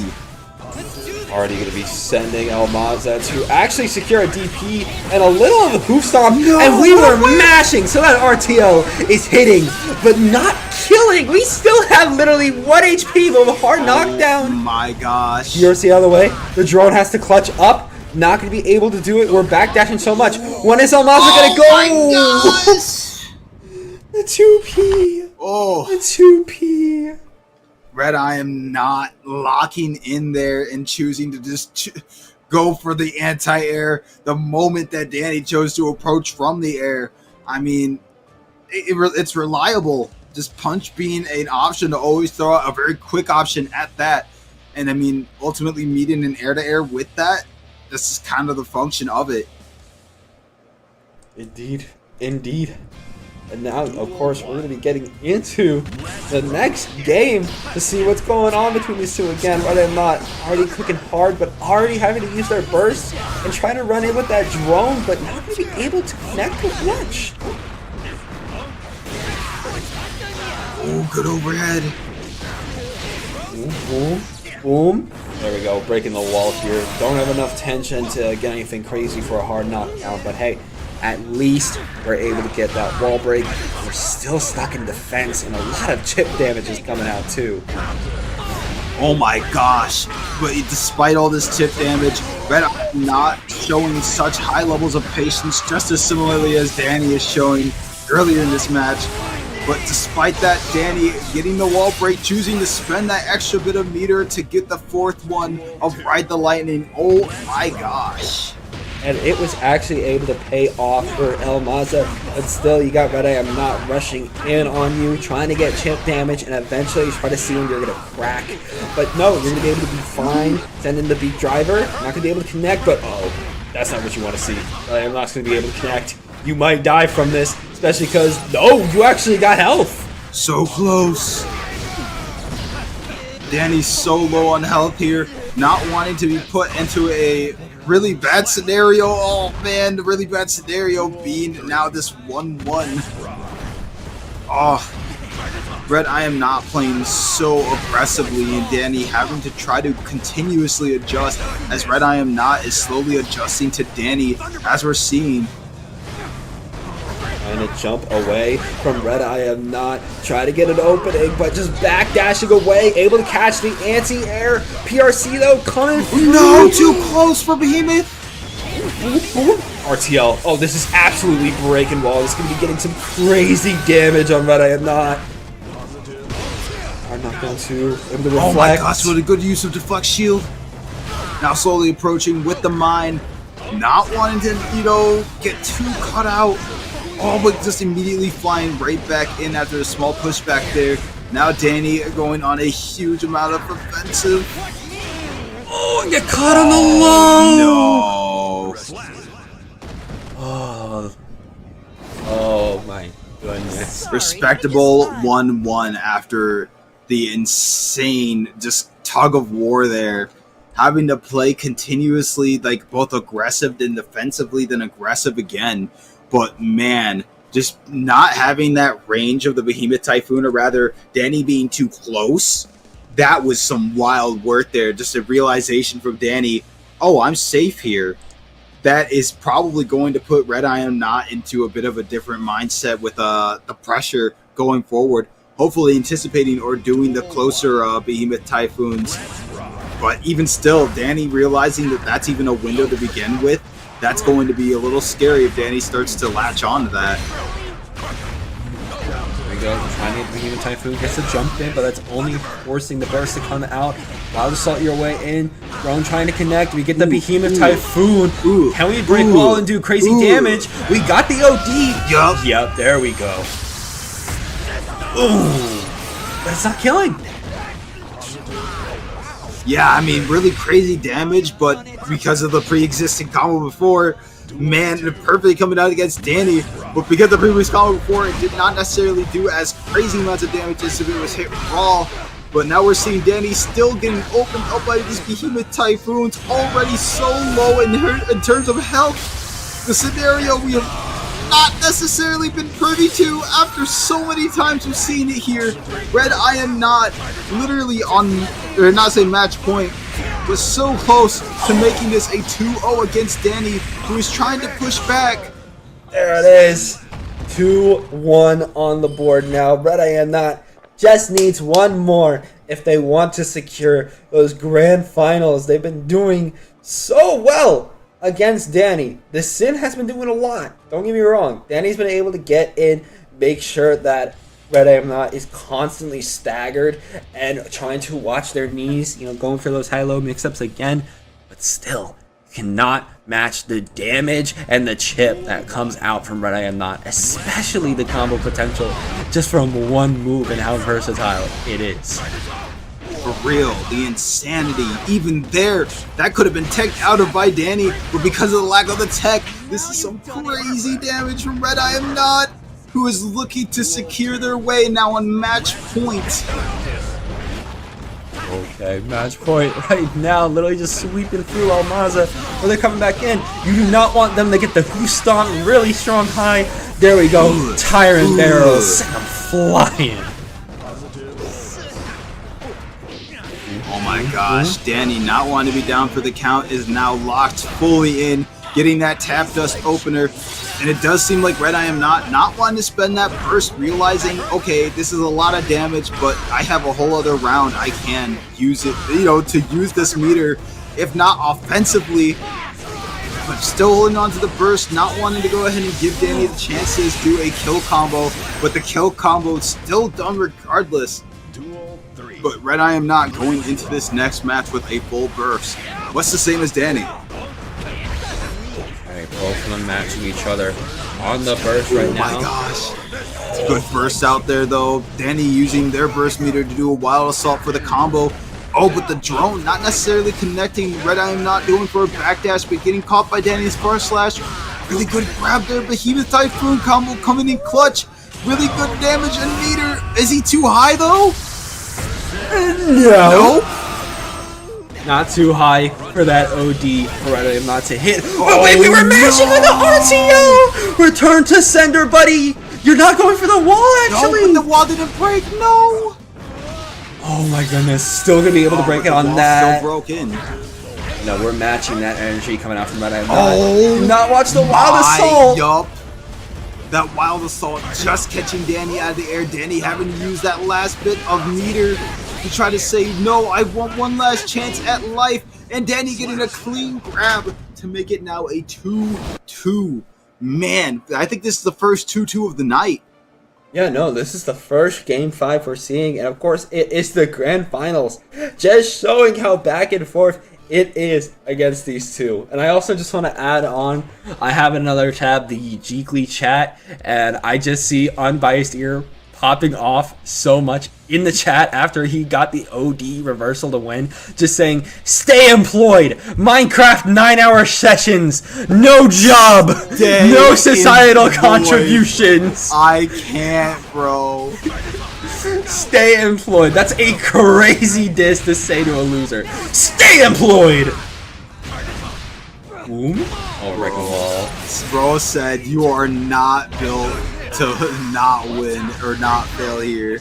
Already going to be sending Maza to actually secure a DP and a little of the poof stomp, and we were mashing, so that RTO is hitting, but not killing. We still have literally 1 HP, but a hard knockdown. Oh my gosh. PRC out of the way. The drone has to clutch up. Not going to be able to do it. We're backdashing so much. When is Maza going to go? Oh my gosh. The 2P. Oh. The 2P. RedIAmNot locking in there and choosing to just go for the anti-air the moment that Dany chose to approach from the air. I mean, it's reliable. Just punch being an option to always throw out a very quick option at that. And I mean, ultimately meeting an air-to-air with that, this is kind of the function of it. Indeed. Indeed. And now, of course, we're going to be getting into the next game to see what's going on between these two again. RedIAmNot already clicking hard, but already having to use their burst and trying to run in with that drone, but not going to be able to connect with much. Oh, good overhead. Boom, boom, boom. There we go, breaking the wall here. Don't have enough tension to get anything crazy for a hard knockdown, but hey, at least we're able to get that wall break. We're still stuck in defense, and a lot of chip damage is coming out too. Oh my gosh. But despite all this chip damage, RedIAmNot showing such high levels of patience, just as similarly as Dany is showing. earlier in this match. But despite that, Dany getting the wall break, choosing to spend that extra bit of meter to get the 4th one of Ride the Lightning. Oh my gosh. And it was actually able to pay off for Maza, but still you got RedIAmNot rushing in on you, trying to get chip damage, and eventually you try to see when you're going to crack. But no, you're going to be able to be fine, send in the beat driver, not going to be able to connect, but oh, that's not what you want to see. RedIAmNot's going to be able to connect. You might die from this, especially because, no, you actually got health. So close. Dany's so low on health here, not wanting to be put into a really bad scenario. Oh man, the really bad scenario being now this 1-1. Oh, RedIAmNot playing so aggressively and Dany having to try to continuously adjust as RedIAmNot is slowly adjusting to Dany as we're seeing. Trying to jump away from RedIAmNot, try to get an opening, but just backdashing away, able to catch the anti-air. PRC though coming through. No, too close for Behemoth. RTL. Oh, this is absolutely breaking wall. It's going to be getting some crazy damage on RedIAmNot. Are not going to able to reflect. Oh my gosh, what a good use of Deflect Shield. Now slowly approaching with the mine, not wanting to, get too cut out. Oh, but just immediately flying right back in after a small pushback there. Now Dany going on a huge amount of offensive. Oh, get caught on the low! No. Oh my goodness. Respectable 1-1 after the insane just tug of war there. Having to play continuously, like both aggressive and defensively, then aggressive again. But man, just not having that range of the Behemoth Typhoon, or rather Dany being too close, that was some wild work there. Just a realization from Dany, oh, I'm safe here. That is probably going to put RedIAmNot into a bit of a different mindset with the pressure going forward. Hopefully anticipating or doing the closer Behemoth Typhoons. But even still, Dany realizing that that's even a window to begin with, that's going to be a little scary if Dany starts to latch on to that. There we go, trying to get the Behemoth Typhoon, gets a jump in, but that's only forcing the burst to come out. Wild Assault your way in, Drone trying to connect, we get the Behemoth Typhoon. Can we break wall and do crazy damage? We got the OD! Yup, there we go. Ooh, but it's not killing. Yeah, I mean, really crazy damage, but because of the pre-existing combo before, man, perfectly coming out against Dany. But because of the previous combo before, it did not necessarily do as crazy amounts of damage as if it was hit raw. But now we're seeing Dany still getting opened up by these Behemoth Typhoons, already so low in terms of health. The scenario we have not necessarily been privy to after so many times we've seen it here. RedIAmNot literally on, or not say match point, was so close to making this a 2-0 against Dany, who is trying to push back. There it is. 2-1 on the board now. RedIAmNot just needs one more if they want to secure those grand finals. They've been doing so well against Dany. The Sin has been doing a lot. Don't get me wrong. Dany's been able to get in, make sure that RedIAmNot is constantly staggered and trying to watch their knees, going for those high-low mix-ups again. But still, you cannot match the damage and the chip that comes out from RedIAmNot, especially the combo potential just from one move and how versatile it is. For real, the insanity, even there, that could have been teched out of by Dany, but because of the lack of the tech, this is some crazy damage from RedIAmNot, who is looking to secure their way now on match point. Okay, match point right now, literally just sweeping through Maza, where they're coming back in. You do not want them to get the who stomp really strong high. There we go, Tyrant Barrels, send them flying. Oh my gosh, Dany not wanting to be down for the count is now locked fully in, getting that tap dust opener. And it does seem like RedIAmNot not wanting to spend that burst, realizing, okay, this is a lot of damage, but I have a whole other round I can use it, to use this meter, if not offensively, but still holding on to the burst, not wanting to go ahead and give Dany the chance to do a kill combo, but the kill combo is still done regardless. Duel 3. But RedIAmNot going into this next match with a full burst. What's the same as Dany? Okay, both of them matching each other on the burst right now. Oh my gosh. It's a good burst out there though. Dany using their burst meter to do a wild assault for the combo. Oh, but the drone not necessarily connecting. RedIAmNot doing for a backdash, but getting caught by Dany's first slash. Really good grab there. Behemoth Typhoon combo coming in clutch. Really good damage and meter. Is he too high though? No. Not too high for that OD for RedIAmNot to hit. Oh wait, we were mashing on the RTO! Return to sender, buddy! You're not going for the wall, actually! No, but the wall didn't break, no! Oh my goodness, still gonna be able to break it on that. Still broke in. No, we're matching that energy coming out from RedIAmNot. Oh, do not watch the wild assault! Yup. That wild assault just catching Dany out of the air. Dany having to use that last bit of meter to try to say, no, I want one last chance at life. And Dany getting a clean grab to make it now a 2-2. Man, I think this is the first 2-2 of the night. Yeah, no, this is the first Game 5 we're seeing, and of course, it is the Grand Finals. Just showing how back and forth it is against these two. And I also just want to add on, I have another tab, the Geekly chat, and I just see Unbiased Ear popping off so much in the chat after he got the OD reversal to win, just saying, stay employed, Minecraft 9-hour sessions, no job, no societal contributions. I can't, bro. Stay employed. That's a crazy diss to say to a loser. Stay employed! Boom. Oh, wrecking wall. Bro said you are not built to not win or not fail here.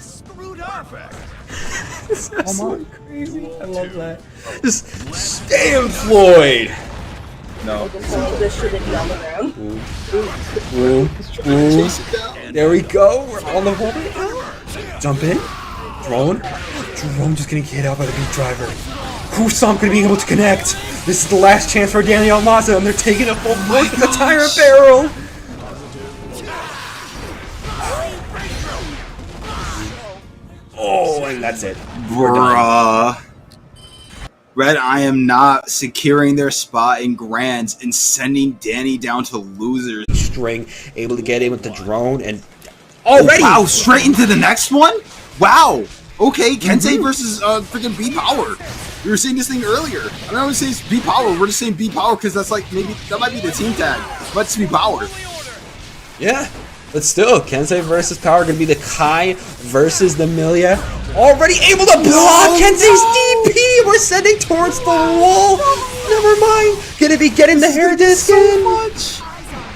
This is so crazy. I love that. Just stay employed. No. This shouldn't be on the ground. Boom. Boom. There we go. We're on the wall right now. Jump in. Drone. Drone just getting hit out by the beat driver. Kusam gonna be able to connect. This is the last chance for Dany on Maza, and they're taking a full force with the tire barrel. Oh, and that's it. We're done. Bruh. RedIAmNot securing their spot in Grands and sending Dany down to losers. String able to get in with the drone and already. Oh, wow, straight into the next one? Wow. Okay, Kensei versus freaking B Power. We were saying this thing earlier. I don't say it's B Power. We're just saying B Power because that's like maybe that might be the team tag. But it's B Power. Yeah, but still, Kensei versus Power gonna be the Kai versus the Millia. Already able to block Kensei's DP. We're sending towards the wall. Never mind. Gonna be getting the hair disc so in. much.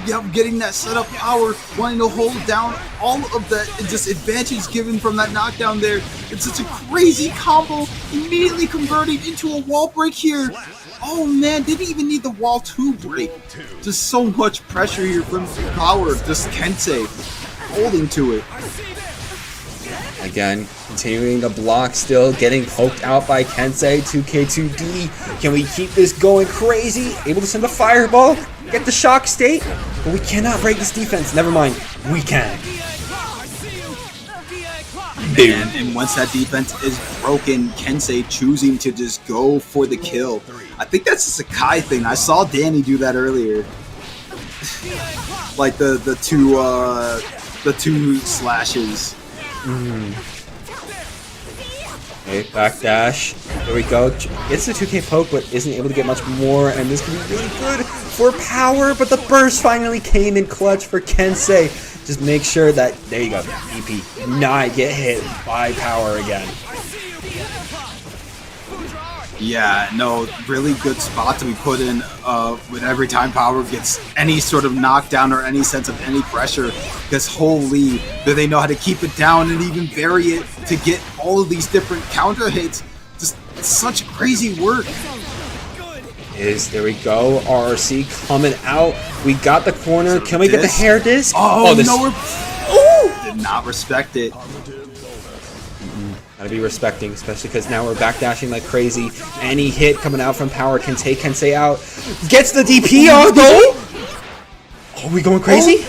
Yep, getting that setup power, wanting to hold down all of that just advantage given from that knockdown there. It's such a crazy combo, immediately converting into a wall break here. Oh man, didn't even need the wall to break. Just so much pressure here from Power, just Kensei holding to it. Again, continuing the block, still getting poked out by Kensei. 2K2D. Can we keep this going crazy? Able to send a fireball, get the shock state, but we cannot break this defense. Never mind, we can. And once that defense is broken, Kensei choosing to just go for the kill. I think that's just a Kai thing. I saw Dany do that earlier. Like the two slashes. Okay, backdash. There we go. Gets the 2K poke, but isn't able to get much more. And this can be really good for Power, but the burst finally came in clutch for Kensei. Just make sure that, there you go, EP, not get hit by Power again. Yeah, no, really good spot to be put in with every time Power gets any sort of knockdown or any sense of any pressure, because holy, do they know how to keep it down and even vary it to get all of these different counter hits. Just such crazy work. There we go, RRC coming out. We got the corner. Can we get the hair disc? Oh, this. no, did not respect it. Gotta be respecting, especially because now we're backdashing like crazy. Any hit coming out from Power can take Kensei out. Gets the DP on though! Are we going crazy?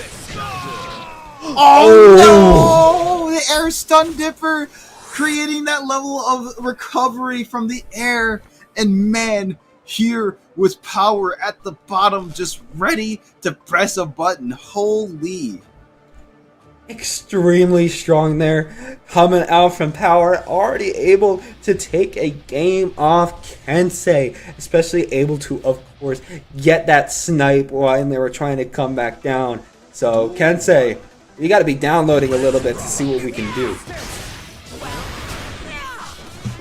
Oh no! The air stun dipper creating that level of recovery from the air. And man, here was Power at the bottom just ready to press a button. Holy. Extremely strong there. Coming out from Power. Already able to take a game off Kensei. Especially able to, of course, get that snipe while they were trying to come back down. So, Kensei, you got to be downloading a little bit to see what we can do.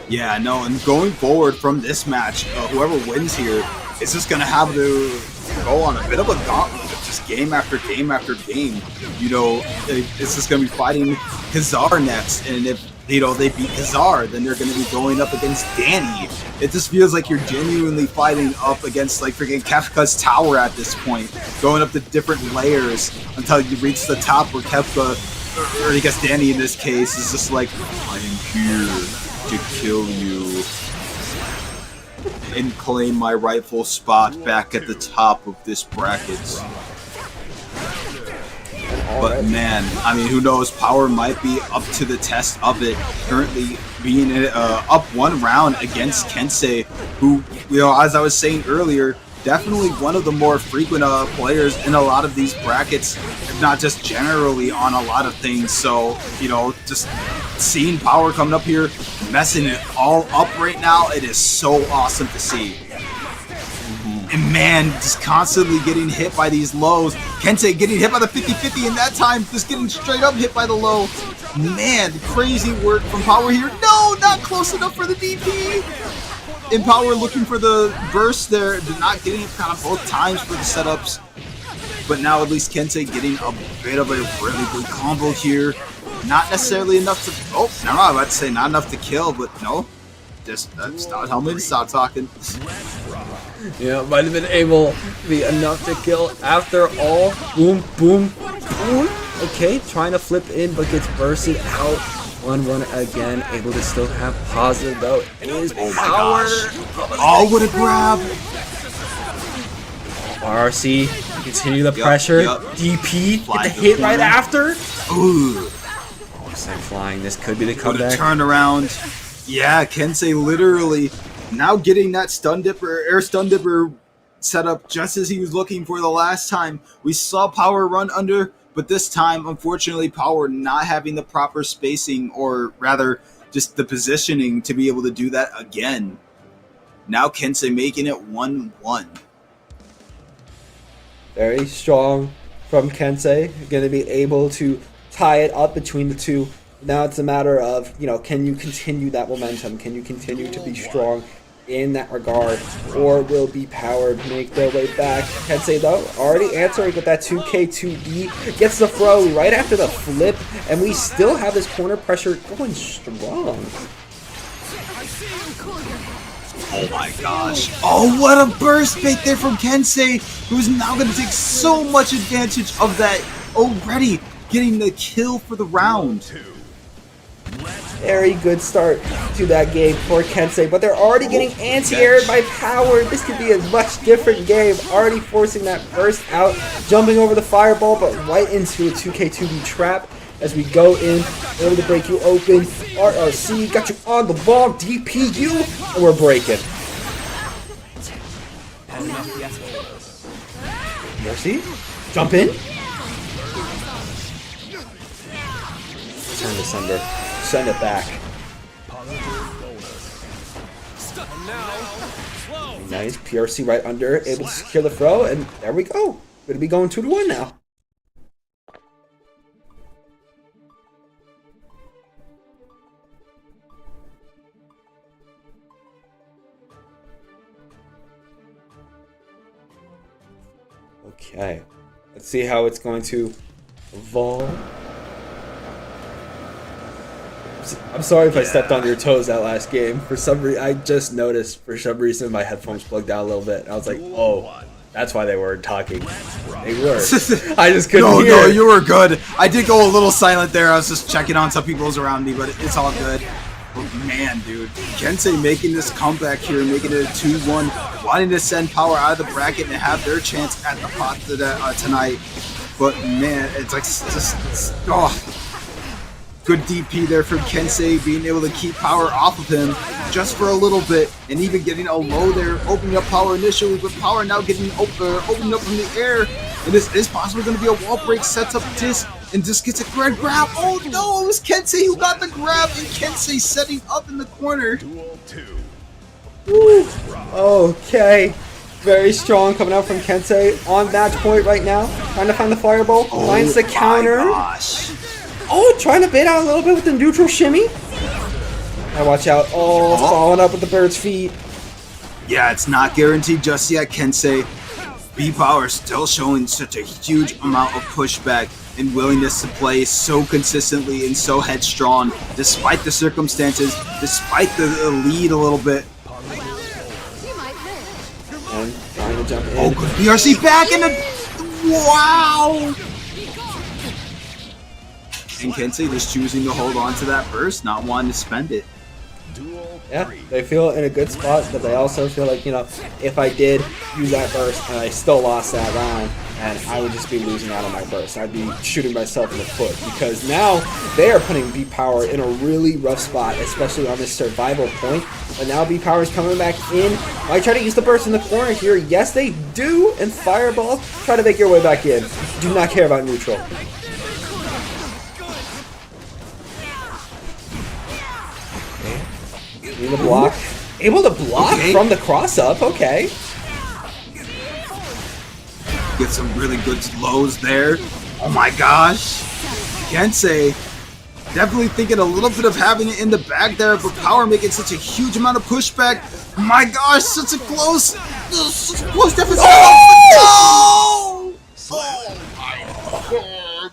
Yeah, no, and going forward from this match, whoever wins here is just going to have to go on a bit of a gauntlet of just game after game after game. You know, it's just going to be fighting Kizzaar next, and if, you know, they beat Kizzaar, then they're going to be going up against Dany. It just feels like you're genuinely fighting up against, like, freaking Kefka's tower at this point, going up the different layers until you reach the top where Kefka, or I guess Dany in this case, is just like, I am here to kill you and claim my rightful spot back at the top of this bracket. But man, I mean, who knows? Power might be up to the test of it. Currently being up one round against Kensei, who, you know, as I was saying earlier, definitely one of the more frequent players in a lot of these brackets, if not just generally on a lot of things. So, you know, just seeing Power coming up here, messing it all up right now, it is so awesome to see. And man, just constantly getting hit by these lows. Kensei getting hit by the 50-50, and that time just getting straight up hit by the low. Man, crazy work from Power here. No, not close enough for the DP. And Power looking for the burst there, not getting it kind of both times for the setups. But now at least Kensei getting a bit of a really good combo here. Not necessarily enough to... Oh, never mind, I was about to say not enough to kill, but no. Just stop telling me to stop talking. Yeah, might have been able to be enough to kill after all. Boom, boom, boom. Okay, trying to flip in, but gets bursted out. 1-1 again, able to still have positive though. Is Power. Oh, what a grab! RRC, continue the pressure. Yep. DP, Fly get the the hit right corner. after. Ooh. Side flying, this could be the What a comeback. turn around. Yeah, Kensei literally now getting that stun dipper, air stun dipper set up just as he was looking for the last time. We saw Power run under, but this time, unfortunately, Power not having the proper spacing, or rather, just the positioning to be able to do that again. Now Kensei making it 1-1. Very strong from Kensei. Going to be able to tie it up between the two. Now it's a matter of, you know, can you continue that momentum? Can you continue to be strong in that regard? Or will be Power make their way back? Kensei, though, already answering with that 2K2E. Gets the throw right after the flip. And we still have this corner pressure going strong. Oh my gosh. Oh, what a burst bait there from Kensei, who's now going to take so much advantage of that already, getting the kill for the round. Very good start to that game for Kensei, but they're already getting anti-aired by Power. This could be a much different game. Already forcing that burst out, jumping over the fireball, but right into a 2K2B trap as we go in, able to break you open. RRC got you on the ball, DPU, and we're breaking. Mercy, jump in. Turn December. Send it back. Nice. PRC right under, able to secure the throw, and there we go. Gonna be going 2-1 now. Okay. Let's see how it's going to evolve. I'm sorry if I stepped on your toes that last game. For some reason, I just noticed for some reason my headphones plugged out a little bit. I was like, oh, that's why they weren't talking. They were. I just couldn't hear. No, you were good. I did go a little silent there. I was just checking on some people's around me, but it's all good. But man, dude, Kensei making this comeback here, making it a 2-1, wanting to send Power out of the bracket and have their chance at the pot tonight. But man, it's like good DP there from Kensei, being able to keep Power off of him just for a little bit, and even getting a low there, opening up Power initially, but Power now getting opening up from the air. And this is possibly going to be a wall break, sets up Dis, and Dis gets a grab. Oh no, it was Kensei who got the grab, and Kensei setting up in the corner. Duel 2. Woo. Okay. Very strong coming out from Kensei on match point right now. Trying to find the fireball. Finds the counter. Gosh. Oh, trying to bait out a little bit with the neutral shimmy. Now watch out. Oh, following up with the bird's feet. Yeah, it's not guaranteed just yet, Kensei. B-Power still showing such a huge amount of pushback and willingness to play so consistently and so headstrong, despite the circumstances, despite the lead a little bit. And trying to jump in. Oh, good BRC back in the... Wow! And Kensei just choosing to hold on to that burst, not wanting to spend it. Yeah, they feel in a good spot, but they also feel like, you know, if I did use that burst and I still lost that round, and I would just be losing out on my burst. I'd be shooting myself in the foot, because now they are putting B-Power in a really rough spot, especially on this survival point. But now B-Power is coming back in. Might try to use the burst in the corner here. Yes, they do, and Fireball, try to make your way back in. Do not care about neutral. Able to block. Able to block from the cross-up, okay. Get some really good lows there. Oh my gosh. Kensei definitely thinking a little bit of having it in the bag there, but Power making such a huge amount of pushback. My gosh, such a close deficit. Oh, no! Oh.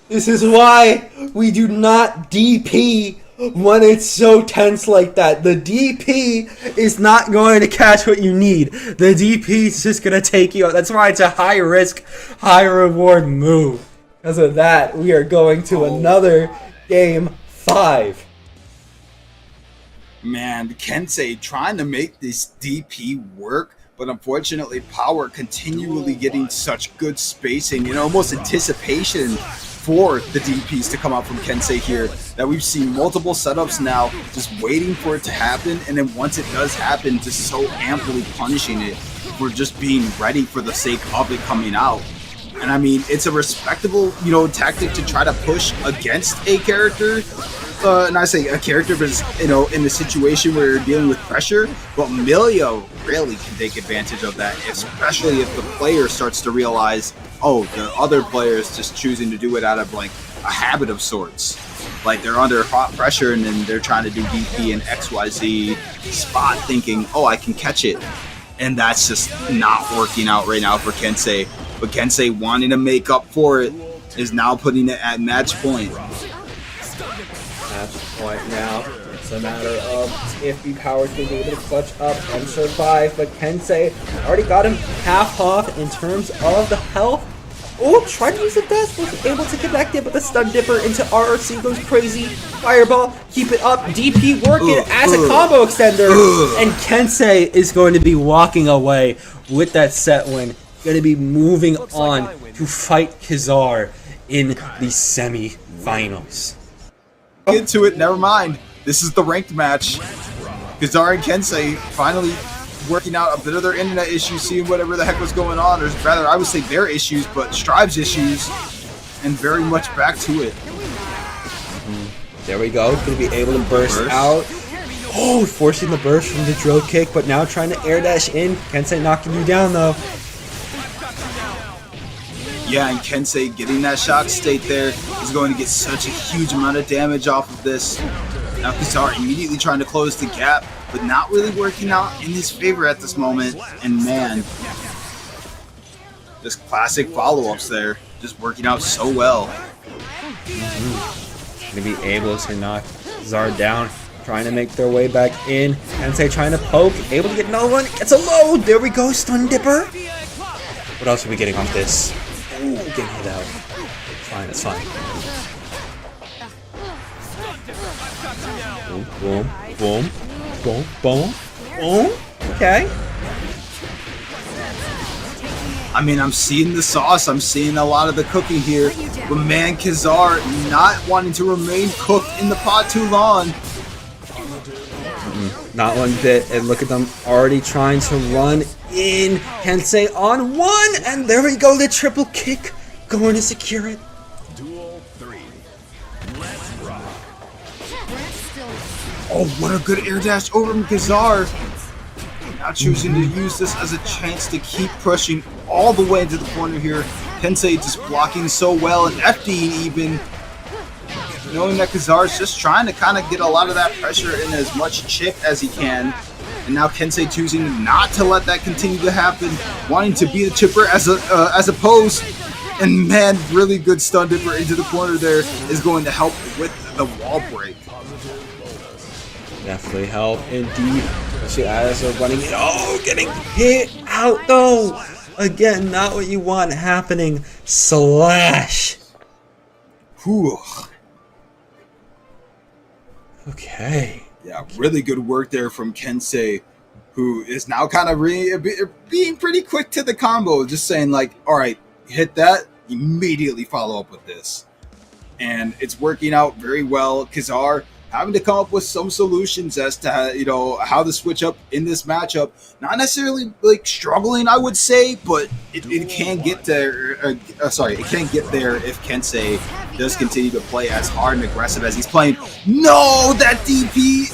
This is why we do not DP when it's so tense like that. The DP is not going to catch what you need. The DP is just going to take you out. That's why it's a high risk, high reward move. Because of that, we are going to another game 5. Man, Kensei trying to make this DP work, but unfortunately Power continually getting such good spacing and almost anticipation for the DPs to come out from Kensei here, that we've seen multiple setups now just waiting for it to happen, and then once it does happen, just so amply punishing it for just being ready for the sake of it coming out. And I mean, it's a respectable, you know, tactic to try to push against a character. And I say a character, but it's, you know, in the situation where you're dealing with pressure. But Millia really can take advantage of that, especially if the player starts to realize, oh, the other player is just choosing to do it out of like a habit of sorts. Like they're under hot pressure and then they're trying to do DP and XYZ spot, thinking, oh, I can catch it. And that's just not working out right now for Kensei. But Kensei, wanting to make up for it, is now putting it at match point. Match point now. It's a matter of if B-Power can be able to clutch up and survive. But Kensei already got him half off in terms of the health. Oh, tried to use the best, wasn't able to connect it, but the stun dipper into RRC goes crazy. Fireball, keep it up. DP working as a combo extender. And Kensei is going to be walking away with that set win. Going to be moving on to fight Kizzaar in the semi-finals. Get to it, never mind. This is the ranked match. Kizzaar and Kensei finally working out a bit of their internet issues, seeing whatever the heck was going on, or rather, I would say their issues, but Strive's issues, and very much back to it. There we go. Going to be able to burst out. Oh, forcing the burst from the drill kick, but now trying to air dash in. Kensei knocking you down, though. Yeah, and Kensei getting that shock state there is going to get such a huge amount of damage off of this. Now Kizzaar immediately trying to close the gap, but not really working out in his favor at this moment. And man, just classic follow-ups there, just working out so well. Going to be able to knock Kizzaar down, trying to make their way back in. Kensei trying to poke, able to get another one, gets a load. There we go, stun dipper. What else are we getting off this? Ooh, getting hit out. It's fine, it's fine. Boom, boom, boom, boom, boom, boom. Okay. I mean, I'm seeing the sauce. I'm seeing a lot of the cooking here. But man, Kizzaar not wanting to remain cooked in the pot too long. Not one bit. And look at them already trying to run in. Kensei on one. And there we go. The triple kick. Going to secure it. Duel 3. Let's rock. Oh, what a good air dash over from Kizzaar. Now choosing to use this as a chance to keep pushing all the way into the corner here. Kensei just blocking so well and FDing even. Knowing that Kizzaar is just trying to kind of get a lot of that pressure in as much chip as he can. And now Kensei choosing not to let that continue to happen. Wanting to be the chipper as opposed. And man, really good stun dipper into the corner there is going to help with the wall break. Definitely help indeed. Especially as they're running it. Oh, getting hit out though. Again, not what you want happening. Slash. Whew. Okay. Yeah, really good work there from Kensei, who is now kind of being pretty quick to the combo. Just saying like, all right, hit that, immediately follow up with this. And it's working out very well. Kizzaar having to come up with some solutions as to, you know, how to switch up in this matchup. Not necessarily like struggling, I would say, but it can get there. It can get there if Kensei does continue to play as hard and aggressive as he's playing. No, that DP.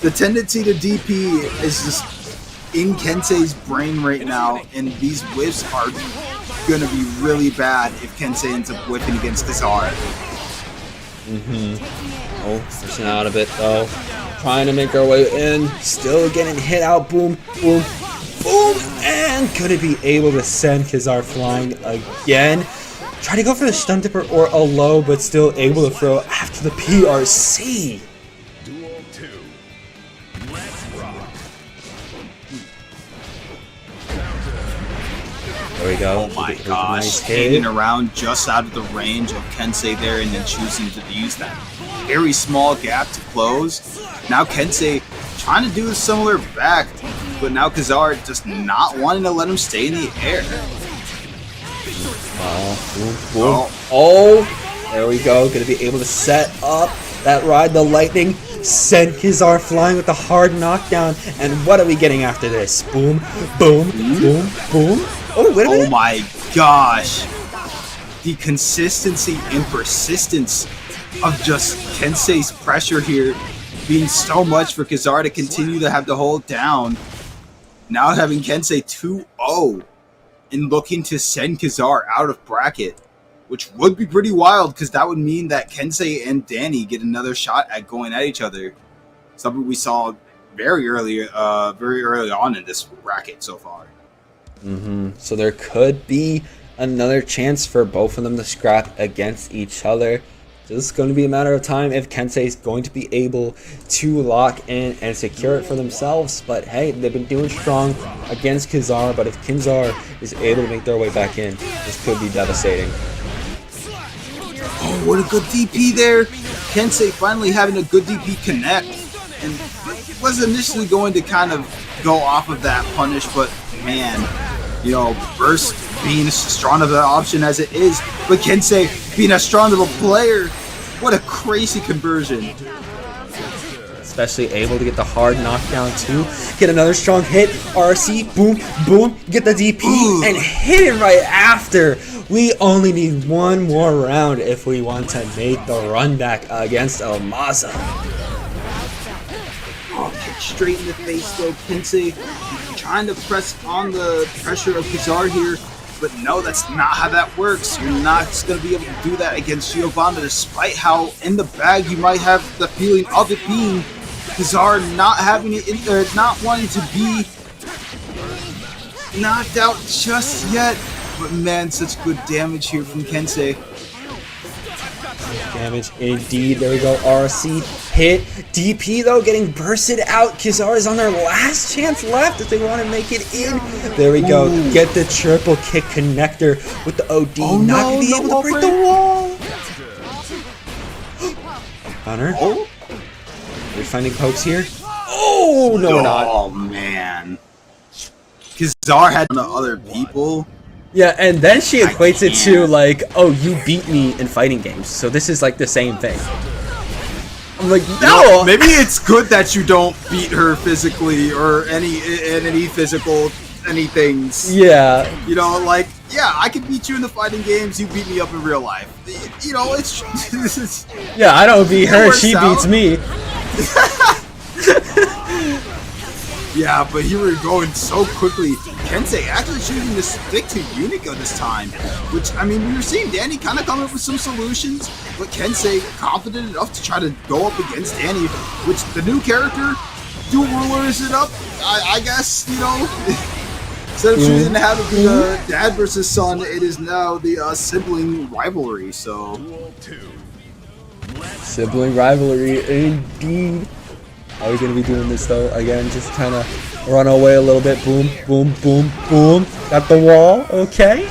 The tendency to DP is just in Kensei's brain right now, and these whiffs are going to be really bad if Kensei ends up whiffing against Kizzaar. Oh, pushing out a bit though. Trying to make our way in. Still getting hit out. Boom, boom, boom. And could it be able to send Kizzaar flying again? Try to go for the stun dipper or a low, but still able to throw after the PRC. Duel 2. Let's rock. There we go. Oh my Nice gosh, hit. hanging around just out of the range of Kensei there and then choosing to use that very small gap to close. Now Kensei trying to do a similar back, but now Kizzaar just not wanting to let him stay in the air. Oh, boom, boom. Oh, there we go. Gonna be able to set up that ride the lightning. Send Kizzaar flying with a hard knockdown. And what are we getting after this? Boom, boom, boom, boom. Oh, wait a minute. Oh my gosh. The consistency and persistence of just Kensei's pressure here being so much for Kizzaar to continue to have to hold down. Now having Kensei 2-0 and looking to send Kizzaar out of bracket, which would be pretty wild because that would mean that Kensei and Dany get another shot at going at each other. Something we saw very early on in this bracket so far. So there could be another chance for both of them to scrap against each other. This is going to be a matter of time if Kensei is going to be able to lock in and secure it for themselves. But hey, they've been doing strong against Kizzaar. But if Kizzaar is able to make their way back in, this could be devastating. Oh, what a good DP there. Kensei finally having a good DP connect. And it was initially going to kind of go off of that punish, but man, you know, burst being as strong of an option as it is, but Kensei being as strong of a player, what a crazy conversion. Especially able to get the hard knockdown too. Get another strong hit. RC, boom, boom. Get the DP and hit it right after. We only need one more round if we want to make the run back against Maza. Oh, kick straight in the face though. Kensei trying to press on the pressure of Kizzaar here, but no, that's not how that works. You're not going to be able to do that against Giovanna, despite how in the bag you might have the feeling of it being. Kizzaar not having it in there, not wanting to be knocked out just yet. But man, such good damage here from Kensei. Damage indeed. There we go. RC hit. DP though getting bursted out. Kizzaar is on their last chance left if they want to make it in. There we go. Get the triple kick connector with the OD. Oh, not no, be able no to break the wall. Hunter. Oh, We're finding pokes here. Oh, no, we're not. Oh, man. Kizzaar had to other people. Yeah, and then she equates it to, can't. like, oh, you beat me in fighting games. So this is, like, the same thing. I'm like, no! Maybe it's good that you don't beat her physically or any physical anythings. Yeah. You know, like, yeah, I can beat you in the fighting games. You beat me up in real life. You know, it's Yeah, I don't beat her. works She out. beats me. yeah, but here we're going so quickly. Kensei actually choosing to stick to Unika this time, which, I mean, we were seeing Dany kind of come up with some solutions, but Kensei confident enough to try to go up against Dany, which the new character, dual rulers it up, I guess, you know. Instead of choosing to have it be the dad versus son, it is now the sibling rivalry, so. Duel 2. Sibling rivalry, indeed. Are we going to be doing this, though? Again, just kind of run away a little bit. Boom, boom, boom, boom. Got the wall. Okay.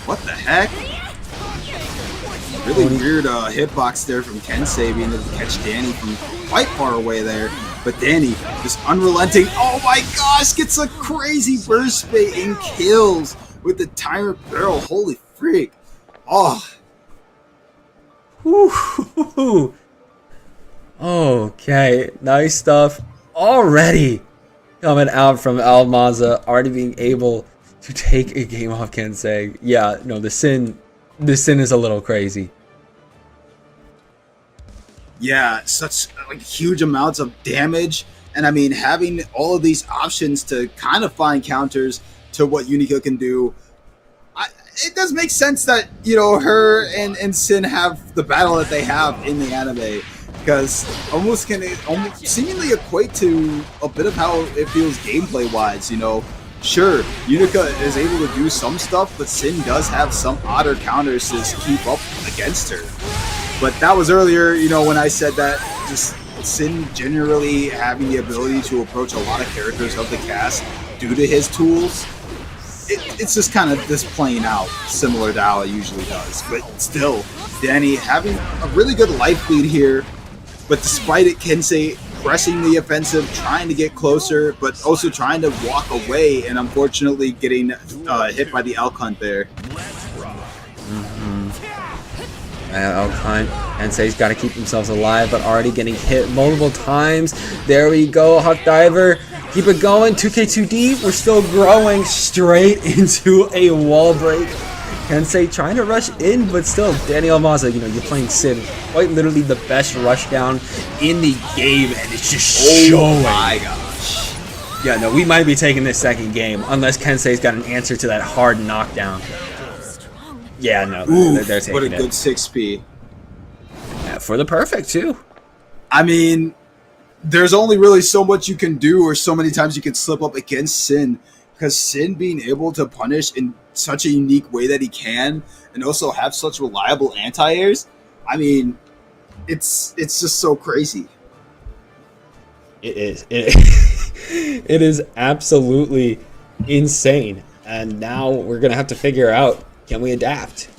What the heck? Really weird hitbox there from Kensei being able to catch Dany from quite far away there. But Dany just unrelenting. Oh my gosh, gets a crazy burst bait and kills with the timer barrel. Holy freak. Oh. Whew. Okay, nice stuff already coming out from Maza, already being able to take a game off Kensei. Yeah, no, the sin is a little crazy. Yeah, such like huge amounts of damage. And I mean, having all of these options to kind of find counters to what Unika can do. It does make sense that, you know, her and Sin have the battle that they have in the anime, because almost seemingly equate to a bit of how it feels gameplay wise. You know, sure, Unika is able to do some stuff, but Sin does have some odder counters to keep up against her. But that was earlier, you know, when I said that just Sin generally having the ability to approach a lot of characters of the cast due to his tools. It's just kind of this playing out, similar to how it usually does. But still, Dany having a really good life lead here. But despite it, Kensei pressing the offensive, trying to get closer, but also trying to walk away, and unfortunately getting hit by the elk hunt there. Elk hunt. Kensei's got to keep themselves alive, but already getting hit multiple times. There we go, Huck Diver. Keep it going, 2K2D, we're still growing straight into a wall break. Kensei trying to rush in, but still, Dany Maza, you know, you're playing Sin, quite literally the best rush down in the game, and it's just showing. Oh my gosh. Yeah, no, we might be taking this second game, unless Kensei's got an answer to that hard knockdown. Yeah, no, they're taking what a it. good 6P. Yeah, for the perfect, too. I mean, there's only really so much you can do, or so many times you can slip up against Sin, because Sin being able to punish in such a unique way that he can, and also have such reliable anti-airs, I mean, it's just so crazy. It is. It is absolutely insane. And now we're going to have to figure out, can we adapt?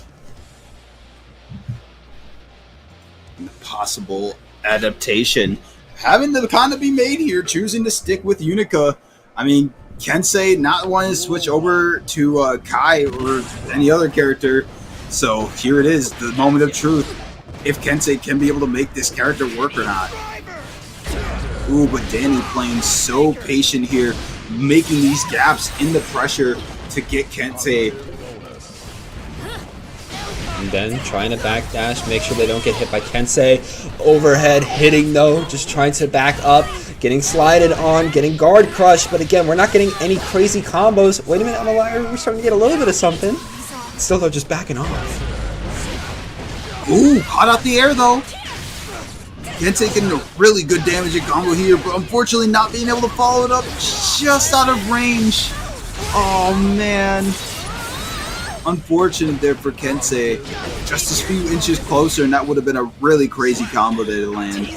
Possible adaptation having to kind of be made here, choosing to stick with Unika. I mean, Kensei not wanting to switch over to Kai or any other character. So here it is, the moment of truth. If Kensei can be able to make this character work or not. Ooh, but Dany playing so patient here, making these gaps in the pressure to get Kensei. And then trying to backdash, make sure they don't get hit by Kensei. Overhead hitting though, just trying to back up, getting slided on, getting guard crushed. But again, we're not getting any crazy combos. Wait a minute, I'm a liar. We're starting to get a little bit of something. Still though, just backing off. Ooh, hot out the air though. Kensei getting a really good damaging combo here, but unfortunately not being able to follow it up, just out of range. Oh man. Unfortunate there for Kensei. Just a few inches closer, and that would have been a really crazy combo there to land.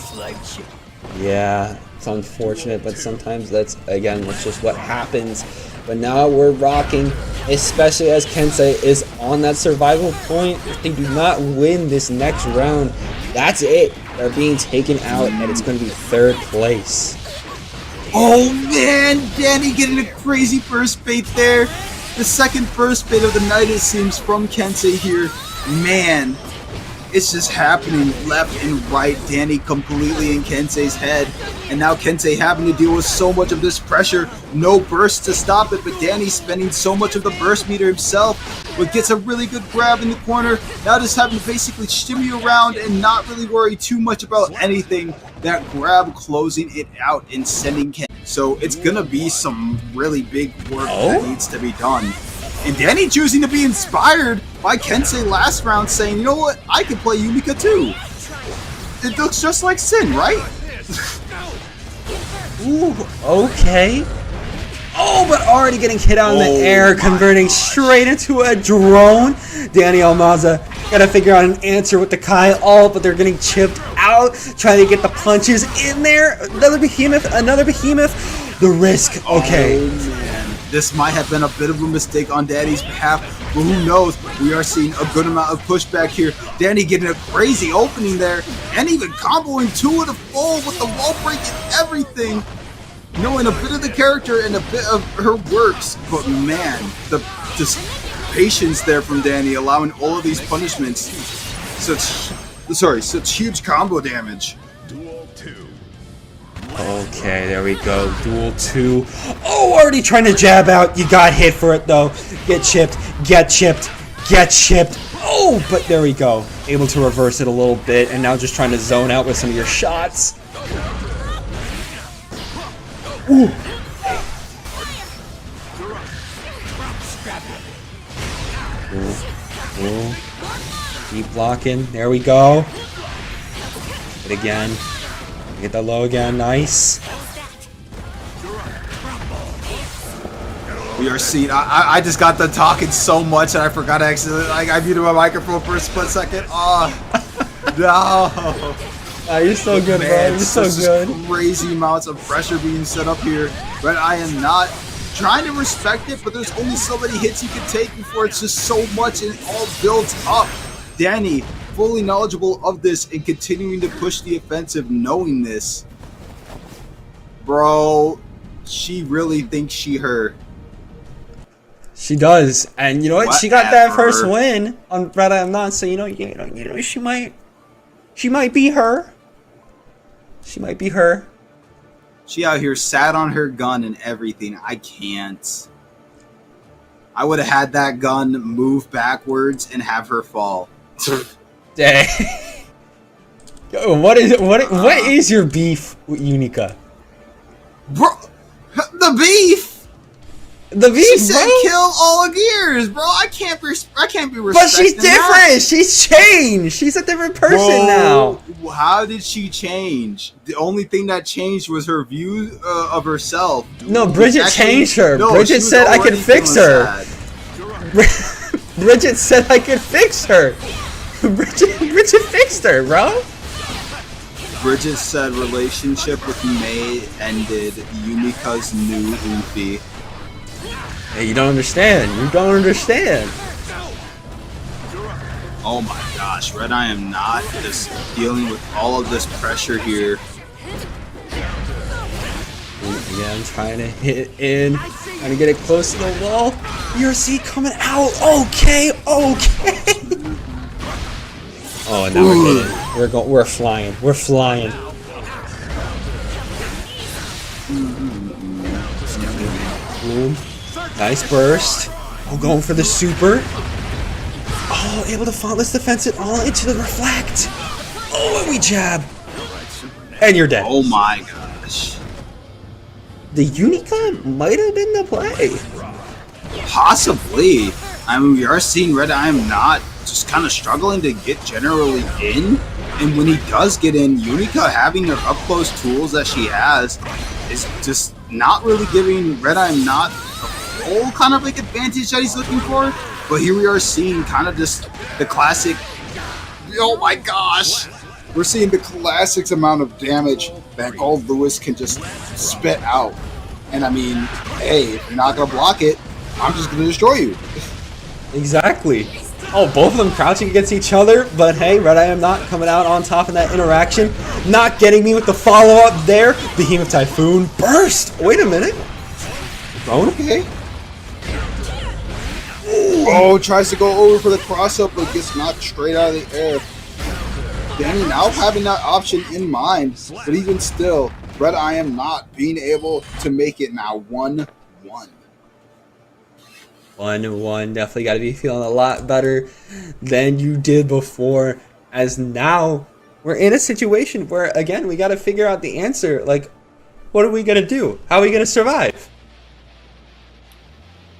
Yeah, It's unfortunate, but sometimes that's just what happens. But now we're rocking, especially as Kensei is on that survival point. If they do not win this next round, that's it. They're being taken out, and it's going to be 3rd place. Oh man, Dany getting a crazy burst bait there. The 2nd burst bait of the night, it seems, from Kensei here. Man, it's just happening left and right. Dany completely in Kensei's head. And now Kensei having to deal with so much of this pressure. No burst to stop it, but Dany spending so much of the burst meter himself. But gets a really good grab in the corner. Now just having to basically shimmy around and not really worry too much about anything. That grab closing it out and sending Kensei. So it's going to be some really big work that needs to be done. And Dany choosing to be inspired by Kensei last round, saying, you know what, I can play Unika too. It looks just like Sin, right? Ooh, okay. Oh, but already getting hit out in the air, converting straight into a drone. Dany Maza gotta figure out an answer with the Kai ult, but they're getting chipped out, trying to get the punches in there. Another behemoth. The risk, okay. Oh, man. This might have been a bit of a mistake on Dany's behalf, but who knows? We are seeing a good amount of pushback here. Dany getting a crazy opening there, and even comboing 2 of the full with the wall break and everything. Knowing a bit of the character and a bit of her works, but man, the just patience there from Dany, allowing all of these punishments. Such huge combo damage. Duel 2. Okay, there we go. Duel 2. Oh, already trying to jab out. You got hit for it, though. Get chipped. Oh, but there we go. Able to reverse it a little bit, and now just trying to zone out with some of your shots. Ooh. Ooh. Keep blocking. There we go. Hit again. Get that low again. Nice. We are seeing. I just got done talking so much and I forgot to actually. I muted my microphone for a split second. Oh no. You're so good, bro. You're so good. Crazy amounts of pressure being set up here. But I am not trying to respect it, but there's only so many hits you can take before it's just so much and it all builds up. Dany, fully knowledgeable of this and continuing to push the offensive knowing this. Bro, she really thinks she her. She does. And you know what? She got that first Whatever. win on RedIAmNot, so you know, she might be her. She might be her. She out here sat on her gun and everything. I can't. I would have had that gun move backwards and have her fall. Dang. Yo, what is your beef with Unika? Bro, the beef. The beef, She said bro? kill all gears, bro. I can't be respecting. But she's different. that. She's changed. She's a different person Bro, now. How did she change? The only thing that changed was her view of herself. No, Bridget Actually, changed her. no, she Bridget was said I could already fix feeling her. sad. Bridget said I could fix her. Bridget fixed her, bro. Bridget said relationship with May ended. Unika's new Ufi. Hey, you don't understand. You don't understand. Oh my gosh, RedIAmNot just dealing with all of this pressure here. Yeah, I'm trying to hit in. Trying to get it close to the wall. URC coming out. Okay. Oh, and now we're getting. We're flying. We're flying. Boom. Nice burst. Oh, going for the super. Oh, able to faultless defense it all into the reflect. Oh, and we jab. And you're dead. Oh my gosh. The Unika might have been the play. Possibly. I mean, we are seeing RedIAmNot just kind of struggling to get generally in. And when he does get in, Unika having her up-close tools that she has is just not really giving RedIAmNot the whole kind of like advantage that he's looking for. But here we are seeing kind of just the classic, oh my gosh, we're seeing the classics amount of damage that Goldlewis can just spit out. And I mean, hey, if you're not going to block it, I'm just going to destroy you. Exactly. Oh, both of them crouching against each other, but hey, RedIAmNot coming out on top in that interaction. Not getting me with the follow-up there. Behemoth Typhoon burst. Wait a minute. Drone? Okay. Oh, tries to go over for the cross-up, but gets knocked straight out of the air. Dany now having that option in mind, but even still, RedIAmNot being able to make it now 1-1. 1-1. Definitely got to be feeling a lot better than you did before, as now we're in a situation where, again, we got to figure out the answer. Like, what are we going to do? How are we going to survive?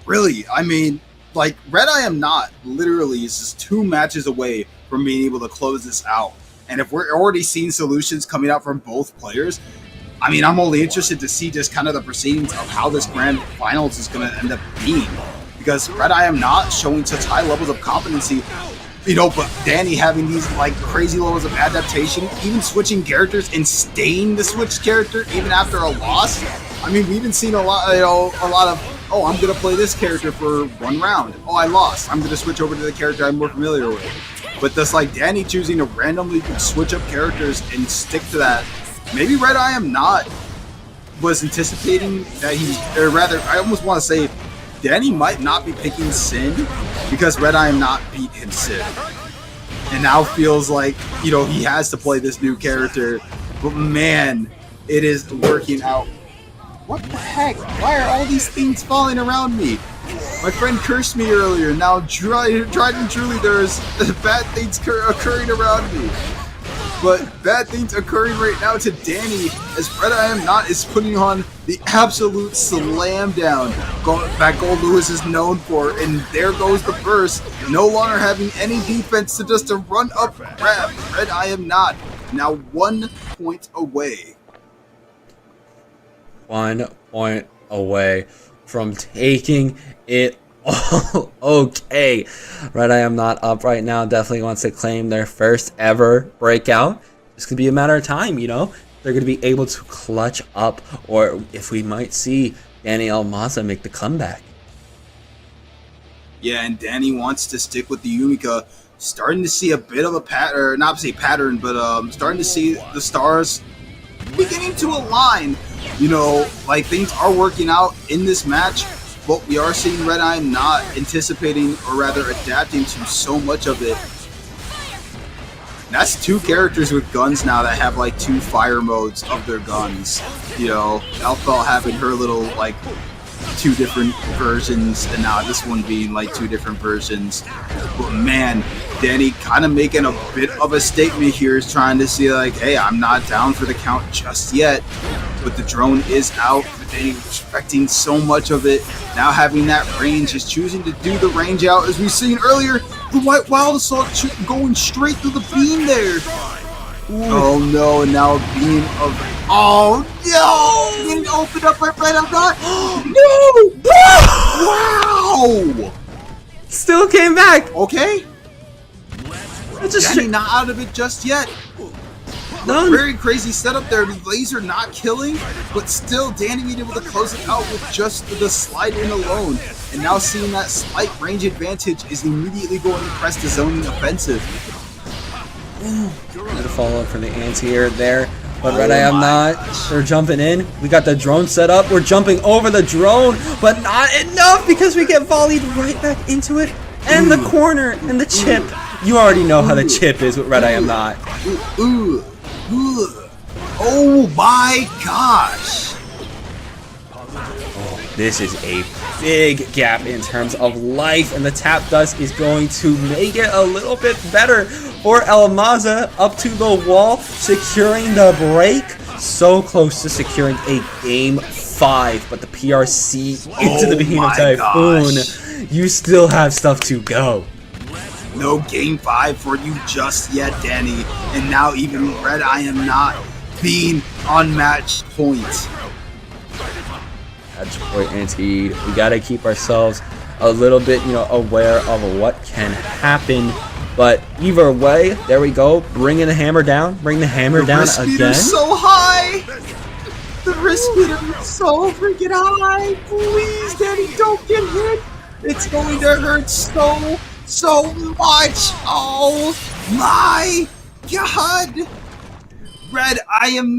Really, I mean, like, RedIAmNot literally is just 2 matches away from being able to close this out. And if we're already seeing solutions coming out from both players, I mean, I'm only interested to see just kind of the proceedings of how this grand finals is going to end up being. Because RedIAmNot showing such high levels of competency, you know, but Dany having these like crazy levels of adaptation, even switching characters and staying the switched character even after a loss. I mean, we've been seeing a lot, you know, a lot of, oh, I'm gonna play this character for 1 round. Oh, I lost. I'm gonna switch over to the character I'm more familiar with. But just like Dany choosing to randomly switch up characters and stick to that, maybe RedIAmNot was anticipating that or rather, I almost want to say, Dany might not be picking Sin because RedIAmNot beat him Sin. And now feels like, you know, he has to play this new character. But man, it is working out. What the heck? Why are all these things falling around me? My friend cursed me earlier. Now, tried and truly, there's bad things occurring around me. But bad things occurring right now to Dany as RedIAmNot is putting on the absolute slam down that Goldlewis is known for. And there goes the burst, no longer having any defense to just a run up grab. RedIAmNot now 1 point away. 1 point away from taking it all. Okay, RedIAmNot up right now definitely wants to claim their first ever breakout. It's gonna be a matter of time, you know. They're gonna be able to clutch up, or if we might see Maza make the comeback. Yeah, and Dany wants to stick with the Unika. Starting to see a bit of a pattern, not to say pattern, but starting to see the stars beginning to align. You know, like things are working out in this match, but we are seeing RedIAmNot anticipating, or rather adapting to so much of it. That's 2 characters with guns now that have like 2 fire modes of their guns. You know, Elphelt having her little like 2 different versions, and now this one being like 2 different versions. But man, Dany kind of making a bit of a statement here, is trying to see like, hey, I'm not down for the count just yet. But the drone is out. Dany expecting so much of it. Now having that range, is choosing to do the range out, as we've seen earlier. The White Wild Assault going straight through the beam there. Ooh. Oh no, and now a beam of... Oh no! Getting opened up right RedIAmNot. No! Wow! Still came back. Okay. It's just Dany not out of it just yet. No. Very crazy setup there. The laser not killing, but still Dany being able to close it out with just the slide in alone. And now seeing that slight range advantage is immediately going to press the zoning offensive. Got to follow up from the anti-air there. But RedIAmNot, they're jumping in. We got the drone set up. We're jumping over the drone, but not enough because we get volleyed right back into it. And the corner and the chip. You already know how the chip is with RedIAmNot. Oh my gosh. Oh, this is a big gap in terms of life, and the tap dust is going to make it a little bit better for Maza, up to the wall, securing the break. So close to securing a game 5, but the PRC into the Behemoth Typhoon. Gosh. You still have stuff to go. No game 5 for you just yet, Dany. And now even RedIAmNot being on match point. Match point indeed. We gotta keep ourselves a little bit, you know, aware of what can happen. But either way, there we go. Bringing the hammer down. Bring the hammer down Wrist again. speeder's so high! The wrist speeder is so freaking high! Please, Dany, don't get hit! It's going to hurt so much! Oh my god! Red, I am not